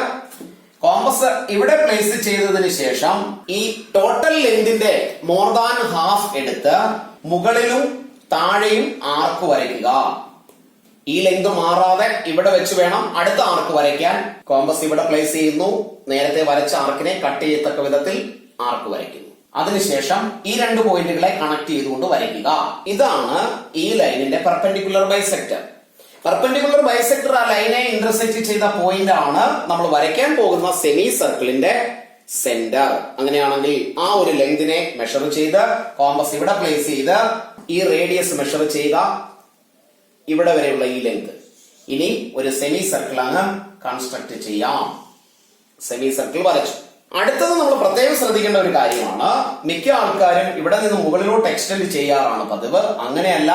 A: കോമ്പസ് ഇവിടെ പ്ലേസ് ചെയ്തതിന് ശേഷം ഈ ടോട്ടൽ ലെങ്തിന്റെ മോർ ദാൻ ഹാഫ് എടുത്ത് മുകളിലും താഴെയും ആർക്ക് വരയ്ക്കുക. ഈ ലെങ്ത് മാറാതെ ഇവിടെ വെച്ച് വേണം അടുത്ത ആർക്ക് വരയ്ക്കാൻ. കോമ്പസ് ഇവിടെ പ്ലേസ് ചെയ്യുന്നു. നേരത്തെ വരച്ച ആർക്കിനെ കട്ട് ചെയ്യത്തക്ക വിധത്തിൽ ആർക്ക് വരയ്ക്കുന്നു. അതിനുശേഷം ഈ രണ്ട് പോയിന്റുകളെ കണക്ട് ചെയ്തുകൊണ്ട് വരയ്ക്കുക. ഇതാണ് ഈ ലൈനിന്റെ പെർപെൻഡിക്കുലർ ബൈസെക്ടർ. പെർപെൻഡിക്കുലർ ബൈസെക്ടർ ആ ലൈനെ ഇന്റർസെക്ട് ചെയ്ത പോയിന്റ് ആണ് നമ്മൾ വരയ്ക്കാൻ പോകുന്ന സെമി സർക്കിളിന്റെ സെന്റർ. അങ്ങനെയാണെങ്കിൽ ആ ഒരു ലെങ്തിനെ മെഷർ ചെയ്ത് കോമ്പസ് ഇവിടെ പ്ലേസ് ചെയ്ത് ഈ റേഡിയസ് മെഷർ ചെയ്യുക. ഇവിടെ വരെയുള്ള ഈ ലെങ്ത്. ഇനി ഒരു സെമി സർക്കിൾ അങ്ങ് കൺസ്ട്രക്ട് ചെയ്യാം. സെമി സർക്കിൾ വരച്ചു. അടുത്തത് നമ്മൾ പ്രത്യേകം ശ്രദ്ധിക്കേണ്ട ഒരു കാര്യമാണ്, മിക്ക ആൾക്കാരും ഇവിടെ നിന്ന് മുകളിലോട്ട് എക്സ്റ്റെൻഡ് ചെയ്യാറാണ് പതിവ്. അങ്ങനെയല്ല,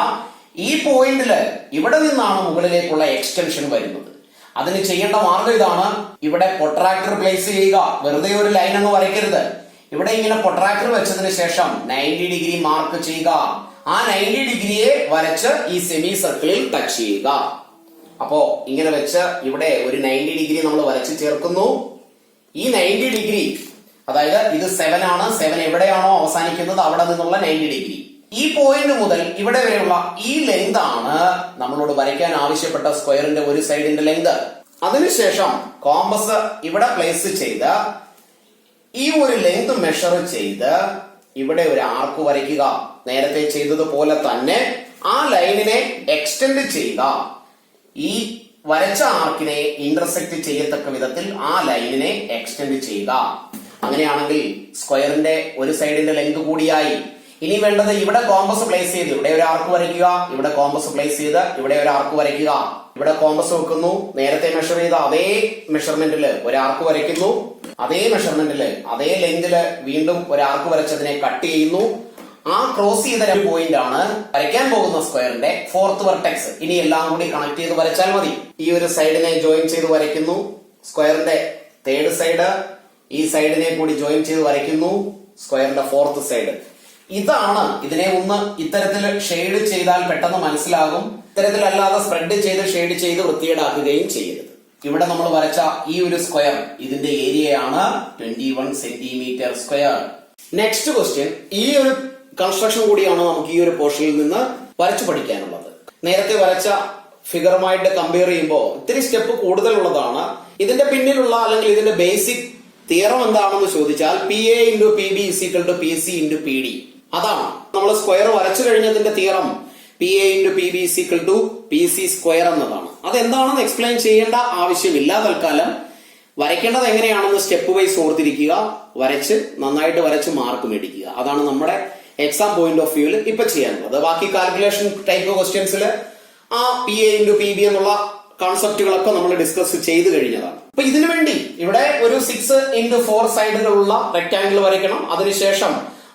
A: ഈ പോയിന്റില് ഇവിടെ നിന്നാണ് മുകളിലേക്കുള്ള എക്സ്റ്റൻഷൻ വരുന്നത്. അതിന് ചെയ്യേണ്ട മാർഗം ഇതാണ്. ഇവിടെ പൊട്രാക്ടർ പ്ലേസ് ചെയ്യുക. വെറുതെ ഒരു ലൈൻ അങ്ങ് വരയ്ക്കരുത്. ഇവിടെ ഇങ്ങനെ പൊട്രാക്ടർ വെച്ചതിന് ശേഷം 90 ഡിഗ്രി മാർക്ക് ചെയ്യുക. ആ 90 ഡിഗ്രിയെ വരച്ച് ഈ സെമി സർക്കിളിൽ ടച്ച് ചെയ്യുക. അപ്പോ ഇങ്ങനെ വെച്ച് ഇവിടെ ഒരു 90 ഡിഗ്രി നമ്മൾ വരച്ച് ചേർക്കുന്നു. ഈ 90 ഡിഗ്രി, അതായത് ഇത് 7 ആണ്. 7 എവിടെയാണോ അവസാനിക്കുന്നത് അവിടെ നിന്നുള്ള 90 ഡിഗ്രി. ഈ പോയിന്റ് മുതൽ ഇവിടെ വരെയുള്ള ഈ ലെങ്ത് ആണ് നമ്മളോട് വരയ്ക്കാൻ ആവശ്യപ്പെട്ട സ്ക്വയറിന്റെ ഒരു സൈഡിന്റെ ലെങ്ത്. അതിനുശേഷം കോമ്പസ് ഇവിടെ പ്ലേസ് ചെയ്ത് ഈ ഒരു ലെങ്ത് മെഷർ ചെയ്ത് ഇവിടെ ഒരു ആർക്ക് വരയ്ക്കുക. നേരത്തെ ചെയ്തതുപോലെ തന്നെ ആ ലൈനിനെ എക്സ്റ്റെൻഡ് ചെയ്ത ഈ വരച്ച ആർക്കിനെ ഇന്റർസെക്ട് ചെയ്യത്തക്ക വിധത്തിൽ ആ ലൈനിനെ എക്സ്റ്റെൻഡ് ചെയ്യുക. അങ്ങനെയാണെങ്കിൽ സ്ക്വയറിന്റെ ഒരു സൈഡിന്റെ ലെങ്ത് കൂടിയായി. ഇനി വേണ്ടത് ഇവിടെ കോമ്പസ് പ്ലേസ് ചെയ്ത് ഇവിടെ ഒരു ആർക്ക് വരയ്ക്കുക. ഇവിടെ കോമ്പസ് പ്ലേസ് ചെയ്ത് ഇവിടെ ഒരു ആർക്ക് വരയ്ക്കുക. ഇവിടെ കോമ്പസ് വെക്കുന്നു. നേരത്തെ മെഷർ ചെയ്ത അതേ മെഷർമെന്റില് ഒരു ആർക്ക് വരയ്ക്കുന്നു. അതേ മെഷർമെന്റില് അതേ ലെങ്തില് വീണ്ടും ഒരു ആർക്ക് വരച്ചതിനെ കട്ട് ചെയ്യുന്നു. ആ ക്രോസ് ചെയ്ത പോയിന്റ് ആണ് വരയ്ക്കാൻ പോകുന്ന സ്ക്വയറിന്റെ ഫോർത്ത് വെർട്ടെക്സ്. ഇനി എല്ലാം കൂടി കണക്ട് ചെയ്ത് വരച്ചാൽ മതി. ഈ ഒരു സൈഡിനെ ജോയിൻ ചെയ്ത് വരയ്ക്കുന്നു. സ്ക്വയറിന്റെ തേർഡ് സൈഡ് ഈ സൈഡിനെ കൂടി ജോയിൻ ചെയ്ത് വരയ്ക്കുന്നു. സ്ക്വയറിന്റെ ഫോർത്ത് സൈഡ് ഇതാണ്. ഇതിനെ ഒന്ന് ഇത്തരത്തിൽ ഷെയ്ഡ് ചെയ്താൽ പെട്ടെന്ന് മനസ്സിലാകും. ഇത്തരത്തിലല്ലാതെ സ്പ്രെഡ് ചെയ്ത് ഷെയ്ഡ് ചെയ്ത് വൃത്തികേടാക്കുകയും ചെയ്യരുത്. ഇവിടെ നമ്മൾ വരച്ച ഈ ഒരു സ്ക്വയർ ഇതിന്റെ ഏരിയയാണ് 21 സെന്റിമീറ്റർ സ്ക്വയർ. നെക്സ്റ്റ് ക്വസ്റ്റ്യൻ, ഈ ഒരു കൺസ്ട്രക്ഷൻ കൂടിയാണ് നമുക്ക് ഈ ഒരു പോർഷനിൽ നിന്ന് വരച്ചു പഠിക്കാനുള്ളത്. നേരത്തെ വരച്ച ഫിഗറുമായിട്ട് കമ്പയർ ചെയ്യുമ്പോൾ ഇത്തിരി സ്റ്റെപ്പ് കൂടുതലുള്ളതാണ്. ഇതിന്റെ പിന്നിലുള്ള അല്ലെങ്കിൽ ഇതിന്റെ ബേസിക് തിയറം എന്താണെന്ന് ചോദിച്ചാൽ PA × PB = PC × PD. അതാണ് നമ്മൾ സ്ക്വയർ വരച്ചു കഴിഞ്ഞതിന്റെ theorem. PA × PB = PC square എന്നതാണ്. അതെന്താണെന്ന് എക്സ്പ്ലെയിൻ ചെയ്യേണ്ട ആവശ്യമില്ല. തൽക്കാലം വരയ്ക്കേണ്ടത് എങ്ങനെയാണെന്ന് സ്റ്റെപ്പ് വൈസ് ഓർത്തിരിക്കുക. വരച്ച് നന്നായിട്ട് വരച്ച് മാർക്ക് മേടിക്കുക. അതാണ് നമ്മുടെ എക്സാം പോയിന്റ് ഓഫ് വ്യൂവിൽ ഇപ്പൊ ചെയ്യാനുള്ളത്. ബാക്കി കാൽക്കുലേഷൻ ടൈപ്പ് ക്വസ്റ്റ്യൻസിൽ ആ PA × PB എന്നുള്ള കോൺസെപ്റ്റുകളൊക്കെ നമ്മൾ ഡിസ്കസ് ചെയ്ത് കഴിഞ്ഞതാണ്. അപ്പൊ ഇതിനു വേണ്ടി ഇവിടെ ഒരു 6 × 4 സൈഡുകളുള്ള റെക്ടാംഗിൾ വരയ്ക്കണം. അതിനുശേഷം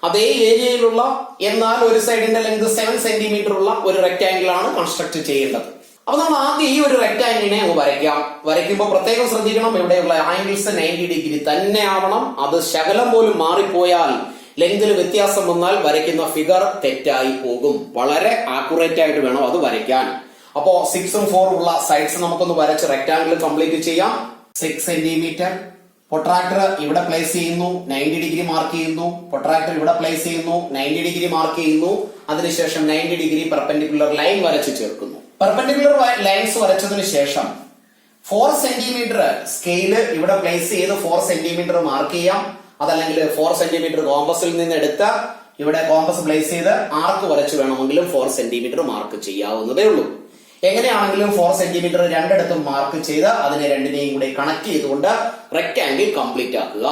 A: അതേ ഏരിയയിലുള്ള എന്നാൽ ഒരു സൈഡിന്റെ ലെങ്ത് 7 സെന്റിമീറ്റർ ഉള്ള ഒരു റെക്ടാംഗിൾ ആണ് കൺസ്ട്രക്ട് ചെയ്യേണ്ടത്. അപ്പൊ നമ്മൾ ആദ്യം ഈ ഒരു റെക്ടാംഗിളിനെ വരയ്ക്കാം. വരയ്ക്കുമ്പോൾ പ്രത്യേകം ശ്രദ്ധിക്കണം, ഇവിടെയുള്ള ആംഗിൾസ് 90 ഡിഗ്രി തന്നെ ആവണം. അത് ശകലം പോലും മാറിപ്പോയാൽ, ലെങ്തിൽ വ്യത്യാസം വന്നാൽ വരയ്ക്കുന്ന ഫിഗർ തെറ്റായി പോകും. വളരെ ആക്യുറേറ്റ് ആയിട്ട് വേണം അത് വരയ്ക്കാൻ. അപ്പോ 6ഉം 4ഉം ഉള്ള സൈഡ്സ് നമുക്കൊന്ന് വരച്ച് റെക്ടാംഗിൾ കംപ്ലീറ്റ് ചെയ്യാം. 6 സെന്റിമീറ്റർ പൊട്രാക്ടർ ഇവിടെ പ്ലേസ് ചെയ്യുന്നു. 90 ഡിഗ്രി മാർക്ക് ചെയ്യുന്നു. പൊട്രാക്ടർ ഇവിടെ പ്ലേസ് ചെയ്യുന്നു. 90 ഡിഗ്രി മാർക്ക് ചെയ്യുന്നു. അതിനുശേഷം 90 ഡിഗ്രി പെർപെൻഡിക്കുലർ ലൈൻ വരച്ച് ചേർക്കുന്നു. പെർപെൻഡിക്കുലർ ലൈൻസ് വരച്ചതിന് ശേഷം 4 സെന്റിമീറ്റർ സ്കെയില് ഇവിടെ പ്ലേസ് ചെയ്ത് 4 സെന്റിമീറ്റർ മാർക്ക് ചെയ്യാം. അതല്ലെങ്കിൽ 4 സെന്റിമീറ്റർ കോമ്പസിൽ നിന്ന് എടുത്ത് ഇവിടെ കോമ്പസ് പ്ലേസ് ചെയ്ത് ആർക്ക് വരച്ചു വേണമെങ്കിലും 4 സെന്റിമീറ്റർ മാർക്ക് ചെയ്യാവുന്നതേ ഉള്ളൂ. എങ്ങനെയാണെങ്കിലും 4 സെന്റിമീറ്റർ രണ്ടിടത്തും മാർക്ക് ചെയ്ത് അതിനെ രണ്ടിനെയും കൂടെ കണക്ട് ചെയ്തുകൊണ്ട് റെക്ടാംഗിൾ കംപ്ലീറ്റ് ആക്കുക.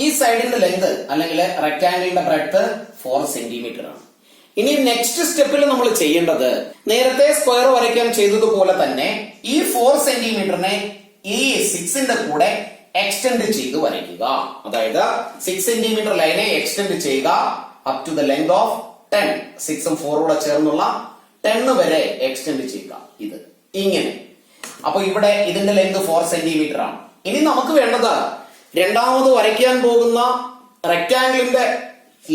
A: ഈ സൈഡിന്റെ ലെങ്ത് അല്ലെങ്കിൽ റെക്ടാംഗിളിന്റെ ബ്രെഡ്ത്ത് 4 സെന്റിമീറ്റർ ആണ്. ഇനി നെക്സ്റ്റ് സ്റ്റെപ്പിൽ നമ്മൾ ചെയ്യേണ്ടത് നേരത്തെ സ്ക്വയർ വരയ്ക്കാൻ ചെയ്തതുപോലെ തന്നെ ഈ 4 സെന്റിമീറ്ററിനെ ഈ 6ന്റെ കൂടെ എക്സ്റ്റെൻഡ് ചെയ്ത് വരയ്ക്കുക. അതായത് 6 സെന്റിമീറ്റർ ലൈനെ എക്സ്റ്റെൻഡ് ചെയ്യുക up to the length of 10. 6ഉം 4ഉം കൂടെ ചേർന്നുള്ള 10 വരെ എക്സ്റ്റെൻഡ് ചെയ്യുക. ഇത് ഇങ്ങനെ. അപ്പൊ ഇവിടെ ഇതിന്റെ ലെങ്ത് 4 സെന്റിമീറ്റർ ആണ്. ഇനി നമുക്ക് വേണ്ടത് രണ്ടാമത് വരയ്ക്കാൻ പോകുന്ന റെക്ടാംഗിളിന്റെ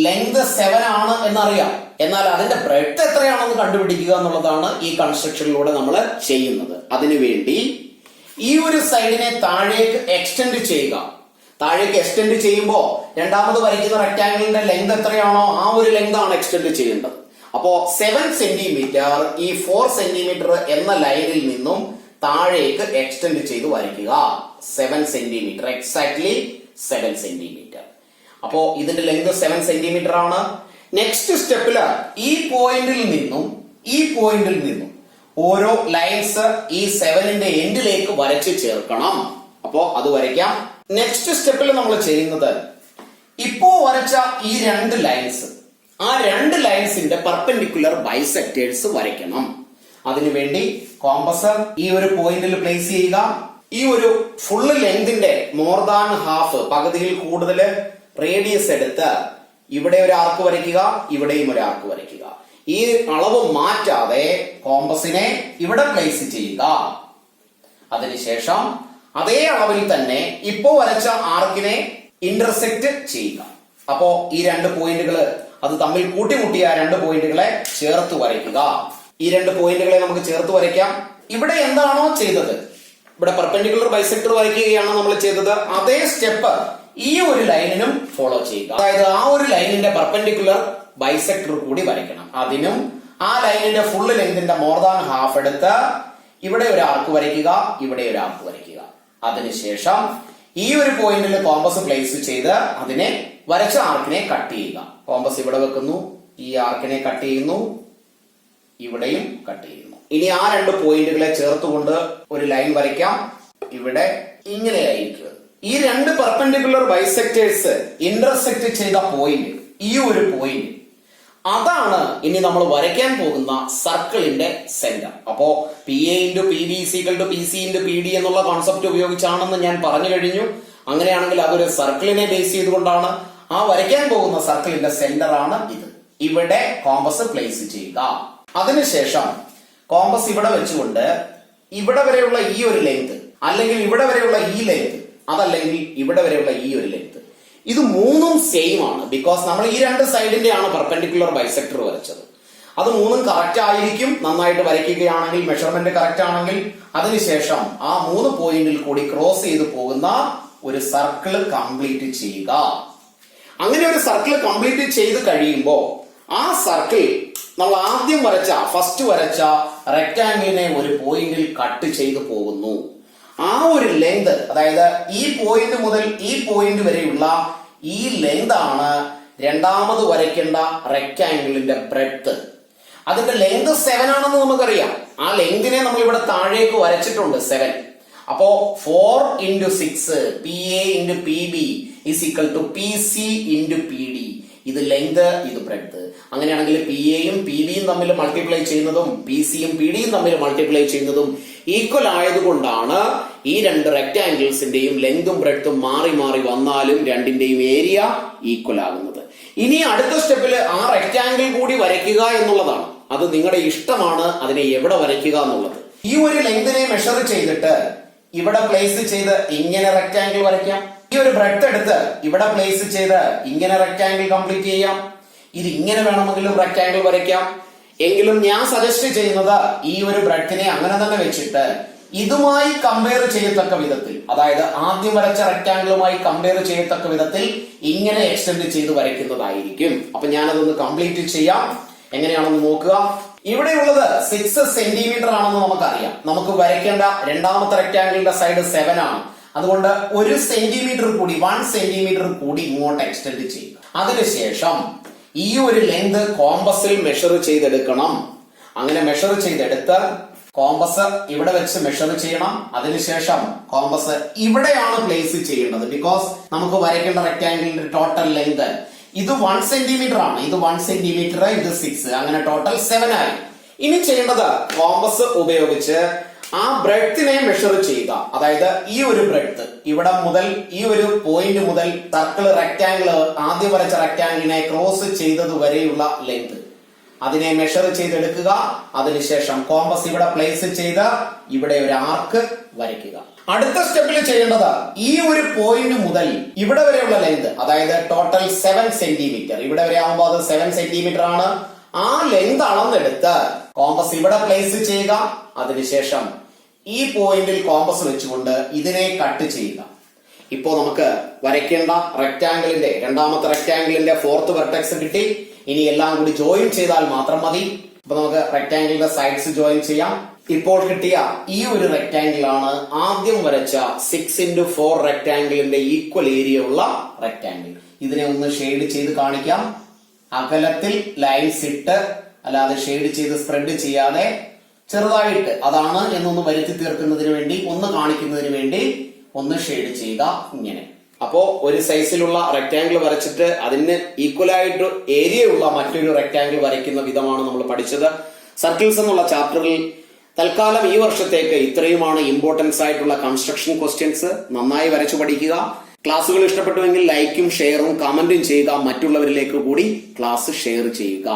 A: ലെങ്ത് 7 ആണ് എന്നറിയാം. എന്നാൽ അതിന്റെ ബ്രെഡ്ത്ത് എത്രയാണെന്ന് കണ്ടുപിടിക്കുക എന്നുള്ളതാണ് ഈ കൺസ്ട്രക്ഷനിലൂടെ നമ്മൾ ചെയ്യുന്നത്. അതിനുവേണ്ടി ഈ ഒരു സൈഡിനെ താഴേക്ക് എക്സ്റ്റെൻഡ് ചെയ്യുക. താഴേക്ക് എക്സ്റ്റെൻഡ് ചെയ്യുമ്പോൾ രണ്ടാമത് വരയ്ക്കുന്ന റെക്ടാംഗിളിന്റെ ലെങ്ത് എത്രയാണോ ആ ഒരു ലെങ്ത് ആണ് എക്സ്റ്റെൻഡ് ചെയ്യേണ്ടത്. അപ്പോ 7 സെന്റിമീറ്റർ ഈ 4 സെന്റിമീറ്റർ എന്ന ലൈനിൽ നിന്നും താഴേക്ക് എക്സ്റ്റെൻഡ് ചെയ്ത് വരയ്ക്കുക. 7 സെന്റിമീറ്റർ, എക്സാക്ട്ലി 7 സെന്റിമീറ്റർ. അപ്പോ ഇതിന്റെ ലെങ്ത് 7 സെന്റിമീറ്റർ ആണ്. നെക്സ്റ്റ് സ്റ്റെപ്പില് ഈ പോയിന്റിൽ നിന്നും ഓരോ ലൈൻസ് ഈ 7ന്റെ എൻഡിലേക്ക് വരച്ച് ചേർക്കണം. അപ്പോ അത് വരയ്ക്കാം. നെക്സ്റ്റ് സ്റ്റെപ്പിൽ നമ്മൾ ചെയ്യുന്നത് ഇപ്പോ വരച്ച ഈ 2 ലൈൻസ്, ആ 2 ലൈൻസിന്റെ പെർപെൻഡിക്കുലർ ബൈസെക്ടേഴ്സ് വരയ്ക്കണം. അതിനുവേണ്ടി കോമ്പസ് ഈ ഒരു പോയിന്റിൽ പ്ലേസ് ചെയ്യുക. ഈ ഒരു ഫുള്ള് ലെങ്തിന്റെ മോർ ദാൻ ഹാഫ്, പകുതിയിൽ കൂടുതൽ റേഡിയസ് എടുത്ത് ഇവിടെ ഒരു ആർക്ക് വരയ്ക്കുക, ഇവിടെയും ഒരു ആർക്ക് വരയ്ക്കുക. ഈ അളവ് മാറ്റാതെ കോമ്പസിനെ ഇവിടെ പ്ലേസ് ചെയ്യുക. അതിനുശേഷം അതേ അളവിൽ തന്നെ ഇപ്പോ വരച്ച ആർക്കിനെ ഇന്റർസെക്ട് ചെയ്യുക. അപ്പോ ഈ 2 പോയിന്റുകൾ അത് തമ്മിൽ കൂട്ടിമുട്ടിയ 2 പോയിന്റുകളെ ചേർത്ത് വരയ്ക്കുക. ഈ 2 പോയിന്റുകളെ നമുക്ക് ചേർത്ത് വരയ്ക്കാം. ഇവിടെ എന്താണോ ചെയ്തത്, ഇവിടെ പെർപെൻഡിക്കുലർ ബൈസെക്ടർ വരയ്ക്കുകയാണ് നമ്മൾ ചെയ്തത്. അതേ സ്റ്റെപ്പ് ഈ ഒരു ലൈനിനും ഫോളോ ചെയ്യുക. അതായത് ആ ഒരു ലൈനിന്റെ പെർപെൻഡിക്കുലർ ബൈസെക്ടർ കൂടി വരയ്ക്കണം. അതിനും ആ ലൈനിന്റെ ഫുൾ ലെങ്തിന്റെ മോർ ദാൻ ഹാഫ് എടുത്ത് ഇവിടെ ഒരു ആർക്ക് വരയ്ക്കുക, ഇവിടെ ഒരു ആർക്ക് വരയ്ക്കുക. അതിനുശേഷം ഈ ഒരു പോയിന്റിൽ കോമ്പസ് പ്ലേസ് ചെയ്ത് അതിനെ വരച്ച ആർക്കിനെ കട്ട് ചെയ്യുക. കോമ്പസ് ഇവിടെ വെക്കുന്നു, ഈ ആർക്കിനെ കട്ട് ചെയ്യുന്നു, ഇവിടെയും കട്ട് ചെയ്യുന്നു. ഇനി ആ 2 പോയിന്റുകളെ ചേർത്തുകൊണ്ട് ഒരു ലൈൻ വരയ്ക്കാം. ഇവിടെ ഇങ്ങനെയായിരിക്കും. ഈ 2 പെർപെൻഡിക്കുലർ ബൈസെക്ടേഴ്സ് ഇന്റർസെക്ട് ചെയ്ത പോയിന്റ്, ഈ ഒരു പോയിന്റ്, അതാണ് ഇനി നമ്മൾ വരയ്ക്കാൻ പോകുന്ന സർക്കിളിന്റെ സെന്റർ. അപ്പോ PA × PB = PC × PD എന്നുള്ള കോൺസെപ്റ്റ് ഉപയോഗിച്ചാണെന്ന് ഞാൻ പറഞ്ഞു കഴിഞ്ഞു. അങ്ങനെയാണെങ്കിൽ അതൊരു സർക്കിളിനെ ബേസ് ചെയ്തുകൊണ്ടാണ്. ആ വരയ്ക്കാൻ പോകുന്ന സർക്കിളിന്റെ സെന്റർ ആണ് ഇത്. ഇവിടെ കോമ്പസ് പ്ലേസ് ചെയ്യുക. അതിനുശേഷം കോമ്പസ് ഇവിടെ വെച്ചുകൊണ്ട് ഇവിടെ വരെയുള്ള ഈ ഒരു ലെങ്ത്, അല്ലെങ്കിൽ ഇവിടെ വരെയുള്ള ഈ ലെങ്ത്, അതല്ലെങ്കിൽ ഇവിടെ വരെയുള്ള ഈ ഒരു ലെങ്ത്, ഇത് മൂന്നും സെയിം ആണ്. ബിക്കോസ് നമ്മൾ ഈ 2 സൈഡിന്റെ ആണ് പെർപെൻഡിക്കുലർ ബൈസെക്ടർ വരച്ചത്. അത് മൂന്നും കറക്റ്റ് ആയിരിക്കും. നന്നായിട്ട് വരയ്ക്കുകയാണെങ്കിൽ, മെഷർമെന്റ് കറക്റ്റ് ആണെങ്കിൽ, അതിനുശേഷം ആ 3 പോയിന്റിൽ കൂടി ക്രോസ് ചെയ്ത് പോകുന്ന ഒരു സർക്കിൾ കംപ്ലീറ്റ് ചെയ്യുക. അങ്ങനെ ഒരു സർക്കിൾ കംപ്ലീറ്റ് ചെയ്ത് കഴിയുമ്പോൾ ആ സർക്കിൾ നമ്മൾ ആദ്യം ഫസ്റ്റ് വരച്ച റെക്ടാംഗിളിനെ ഒരു പോയിന്റിൽ കട്ട് ചെയ്ത് പോകുന്നു. ആ ഒരു ലെങ്ത്, അതായത് ഈ പോയിന്റ് മുതൽ ഈ പോയിന്റ് വരെയുള്ള ഈ ലെങ്ത് ആണ് രണ്ടാമത് വരയ്ക്കേണ്ട റെക്ടാംഗിളിന്റെ ബ്രെഡ്ത്ത്. അതിന്റെ ലെങ്ത് 7 ആണെന്ന് നമുക്കറിയാം. ആ ലെങ്തിനെ നമ്മൾ ഇവിടെ താഴേക്ക് വരച്ചിട്ടുണ്ട് 7. അപ്പോ 4 × 6 PA × PB = PC × PD. ഇത് ലെങ്ത്, ഇത് ബ്രെഡ്ത്ത്. അങ്ങനെയാണെങ്കിൽ PA യും PB യും തമ്മിൽ മൾട്ടിപ്ലൈ ചെയ്യുന്നതും PC യും PD യും തമ്മിൽ മൾട്ടിപ്ലൈ ചെയ്യുന്നതും ഈക്വൽ ആയതുകൊണ്ടാണ് ഈ 2 റെക്ടാംഗിൾസിന്റെയും ലെങ്തും ബ്രെഡ്ത്തും മാറി മാറി വന്നാലും രണ്ടിന്റെയും ഏരിയ ഈക്വൽ ആകുന്നത്. ഇനി അടുത്ത സ്റ്റെപ്പിൽ ആ റെക്ടാംഗിൾ കൂടി വരയ്ക്കുക എന്നുള്ളതാണ്. അത് നിങ്ങളുടെ ഇഷ്ടമാണ് അതിനെ എവിടെ വരയ്ക്കുക എന്നുള്ളത്. ഈ ഒരു ലെങ്തിനെ മെഷർ ചെയ്തിട്ട് ഇവിടെ പ്ലേസ് ചെയ്ത് ഇങ്ങനെ റെക്ടാംഗിൾ വരയ്ക്കാം. ഈ ഒരു ബ്രെഡ്ത്ത് എടുത്ത് ഇവിടെ പ്ലേസ് ചെയ്ത് ഇങ്ങനെ റെക്ടാംഗിൾ കംപ്ലീറ്റ് ചെയ്യാം. ഇത് ഇങ്ങനെ വേണമെങ്കിലും റെക്ടാംഗിൾ വരയ്ക്കാം. എങ്കിലും ഞാൻ സജസ്റ്റ് ചെയ്യുന്നത് ഈ ഒരു ബ്രെഡ്ത്തിനെ അങ്ങനെ തന്നെ വെച്ചിട്ട് ഇതുമായി കമ്പയർ ചെയ്യത്തക്ക വിധത്തിൽ, അതായത് ആദ്യം വരച്ച റെക്ടാംഗിളുമായി കമ്പയർ ചെയ്യത്തക്ക വിധത്തിൽ ഇങ്ങനെ എക്സ്റ്റെൻഡ് ചെയ്ത് വരയ്ക്കുന്നതായിരിക്കും. അപ്പൊ ഞാനതൊന്ന് കംപ്ലീറ്റ് ചെയ്യാം. എങ്ങനെയാണെന്ന് നോക്കുക. ഇവിടെയുള്ളത് 6 സെന്റിമീറ്റർ ആണെന്ന് നമുക്കറിയാം. നമുക്ക് വരയ്ക്കേണ്ട രണ്ടാമത്തെ റെക്ടാംഗിളിന്റെ സൈഡ് 7 ആണ്. അതുകൊണ്ട് 1 സെന്റിമീറ്റർ കൂടി 1 സെന്റിമീറ്റർ കൂടി ഇങ്ങോട്ട് എക്സ്റ്റെൻഡ് ചെയ്യുക. അതിനുശേഷം ഈ ഒരു ലെങ്ത് കോമ്പസിൽ മെഷർ ചെയ്തെടുക്കണം. അങ്ങനെ മെഷർ ചെയ്തെടുത്ത് കോമ്പസ് ഇവിടെ വെച്ച് മെഷർ ചെയ്യണം. അതിനുശേഷം കോമ്പസ് ഇവിടെയാണ് പ്ലേസ് ചെയ്യേണ്ടത്. ബിക്കോസ് നമുക്ക് വരയ്ക്കേണ്ട റെക്ടാംഗിളിന്റെ ടോട്ടൽ ലെങ്ത് ഇത് 1 സെന്റിമീറ്റർ ആണ്. ഇത് 1 സെന്റിമീറ്റർ, ഇത് 6, അങ്ങനെ ടോട്ടൽ 7 ആയി. ഇനി ചെയ്യേണ്ടത് കോമ്പസ് ഉപയോഗിച്ച് ആ ബ്രെഡ്ത്തിനെ മെഷർ ചെയ്യുക. അതായത് ഈ ഒരു ബ്രെഡ്ത്ത് ഇവിടെ മുതൽ ഈ ഒരു പോയിന്റ് മുതൽ സർക്കിൾ റെക്ടാംഗിൾ ആദ്യം വരച്ച റെക്ടാംഗിളിനെ ക്രോസ് ചെയ്തത് വരെയുള്ള ലെങ്ത് അതിനെ മെഷർ ചെയ്തെടുക്കുക. അതിനുശേഷം കോമ്പസ് ഇവിടെ പ്ലേസ് ചെയ്ത് ഇവിടെ ഒരു ആർക്ക് വരയ്ക്കുക. അടുത്ത സ്റ്റെപ്പിൽ ചെയ്യേണ്ടത് ഈ ഒരു പോയിന്റ് മുതൽ ഇവിടെ വരെയുള്ള ലെങ്ത്, അതായത് ടോട്ടൽ 7 സെന്റിമീറ്റർ, ഇവിടെ വരെ ആകുമ്പോൾ അത് 7 സെന്റിമീറ്റർ ആണ്. ആ ലെങ്ത് അളന്നെടുത്ത് കോമ്പസ് ഇവിടെ പ്ലേസ് ചെയ്യുക. അതിനുശേഷം ഈ പോയിന്റിൽ കോമ്പസ് വെച്ചുകൊണ്ട് ഇതിനെ കട്ട് ചെയ്യുക. ഇപ്പോ നമുക്ക് വരയ്ക്കേണ്ട റെക്ടാംഗിളിന്റെ രണ്ടാമത്തെ റെക്ടാംഗിളിന്റെ 4th വെർട്ടെക്സ് കിട്ടി. ഇനി എല്ലാം കൂടി ജോയിൻ ചെയ്താൽ മാത്രം മതി. അപ്പൊ നമുക്ക് റെക്ടാംഗിളിന്റെ സൈഡ്സ് ജോയിൻ ചെയ്യാം. ഇപ്പോൾ കിട്ടിയ ഈ ഒരു റെക്ടാംഗിൾ ആണ് ആദ്യം വരച്ച 6x4 റെക്ടാംഗിളിന്റെ ഈക്വൽ ഏരിയ ഉള്ള റെക്ടാംഗിൾ. ഇതിനെ ഒന്ന് ഷെയ്ഡ് ചെയ്ത് കാണിക്കാം. അകലത്തിൽ ലൈൻസ് ഇട്ട്, അല്ലാതെ ഷെയ്ഡ് ചെയ്ത് സ്പ്രെഡ് ചെയ്യാതെ ചെറുതായിട്ട് അതാണ് എന്നൊന്ന് വരുത്തി തീർക്കുന്നതിന് വേണ്ടി, ഒന്ന് കാണിക്കുന്നതിന് വേണ്ടി ഒന്ന് ഷെയ്ഡ് ചെയ്യുക ഇങ്ങനെ. അപ്പോ ഒരു സൈസിലുള്ള റെക്ടാംഗിൾ വരച്ചിട്ട് അതിന് ഈക്വൽ ആയിട്ട് ഏരിയ ഉള്ള മറ്റൊരു റെക്ടാംഗിൾ വരയ്ക്കുന്ന വിധമാണ് നമ്മൾ പഠിച്ചത്. സർക്കിൾസ് എന്നുള്ള ചാപ്റ്ററിൽ തൽക്കാലം ഈ വർഷത്തേക്ക് ഇത്രയുമാണ് ഇമ്പോർട്ടൻസ് ആയിട്ടുള്ള കൺസ്ട്രക്ഷൻ ക്വസ്റ്റ്യൻസ്. നന്നായി വരച്ചു പഠിക്കുക. ക്ലാസ്സുകൾ ഇഷ്ടപ്പെട്ടുവെങ്കിൽ ലൈക്കും ഷെയറും കമന്റും ചെയ്യുക. മറ്റുള്ളവരിലേക്ക് കൂടി ക്ലാസ് ഷെയർ ചെയ്യുക.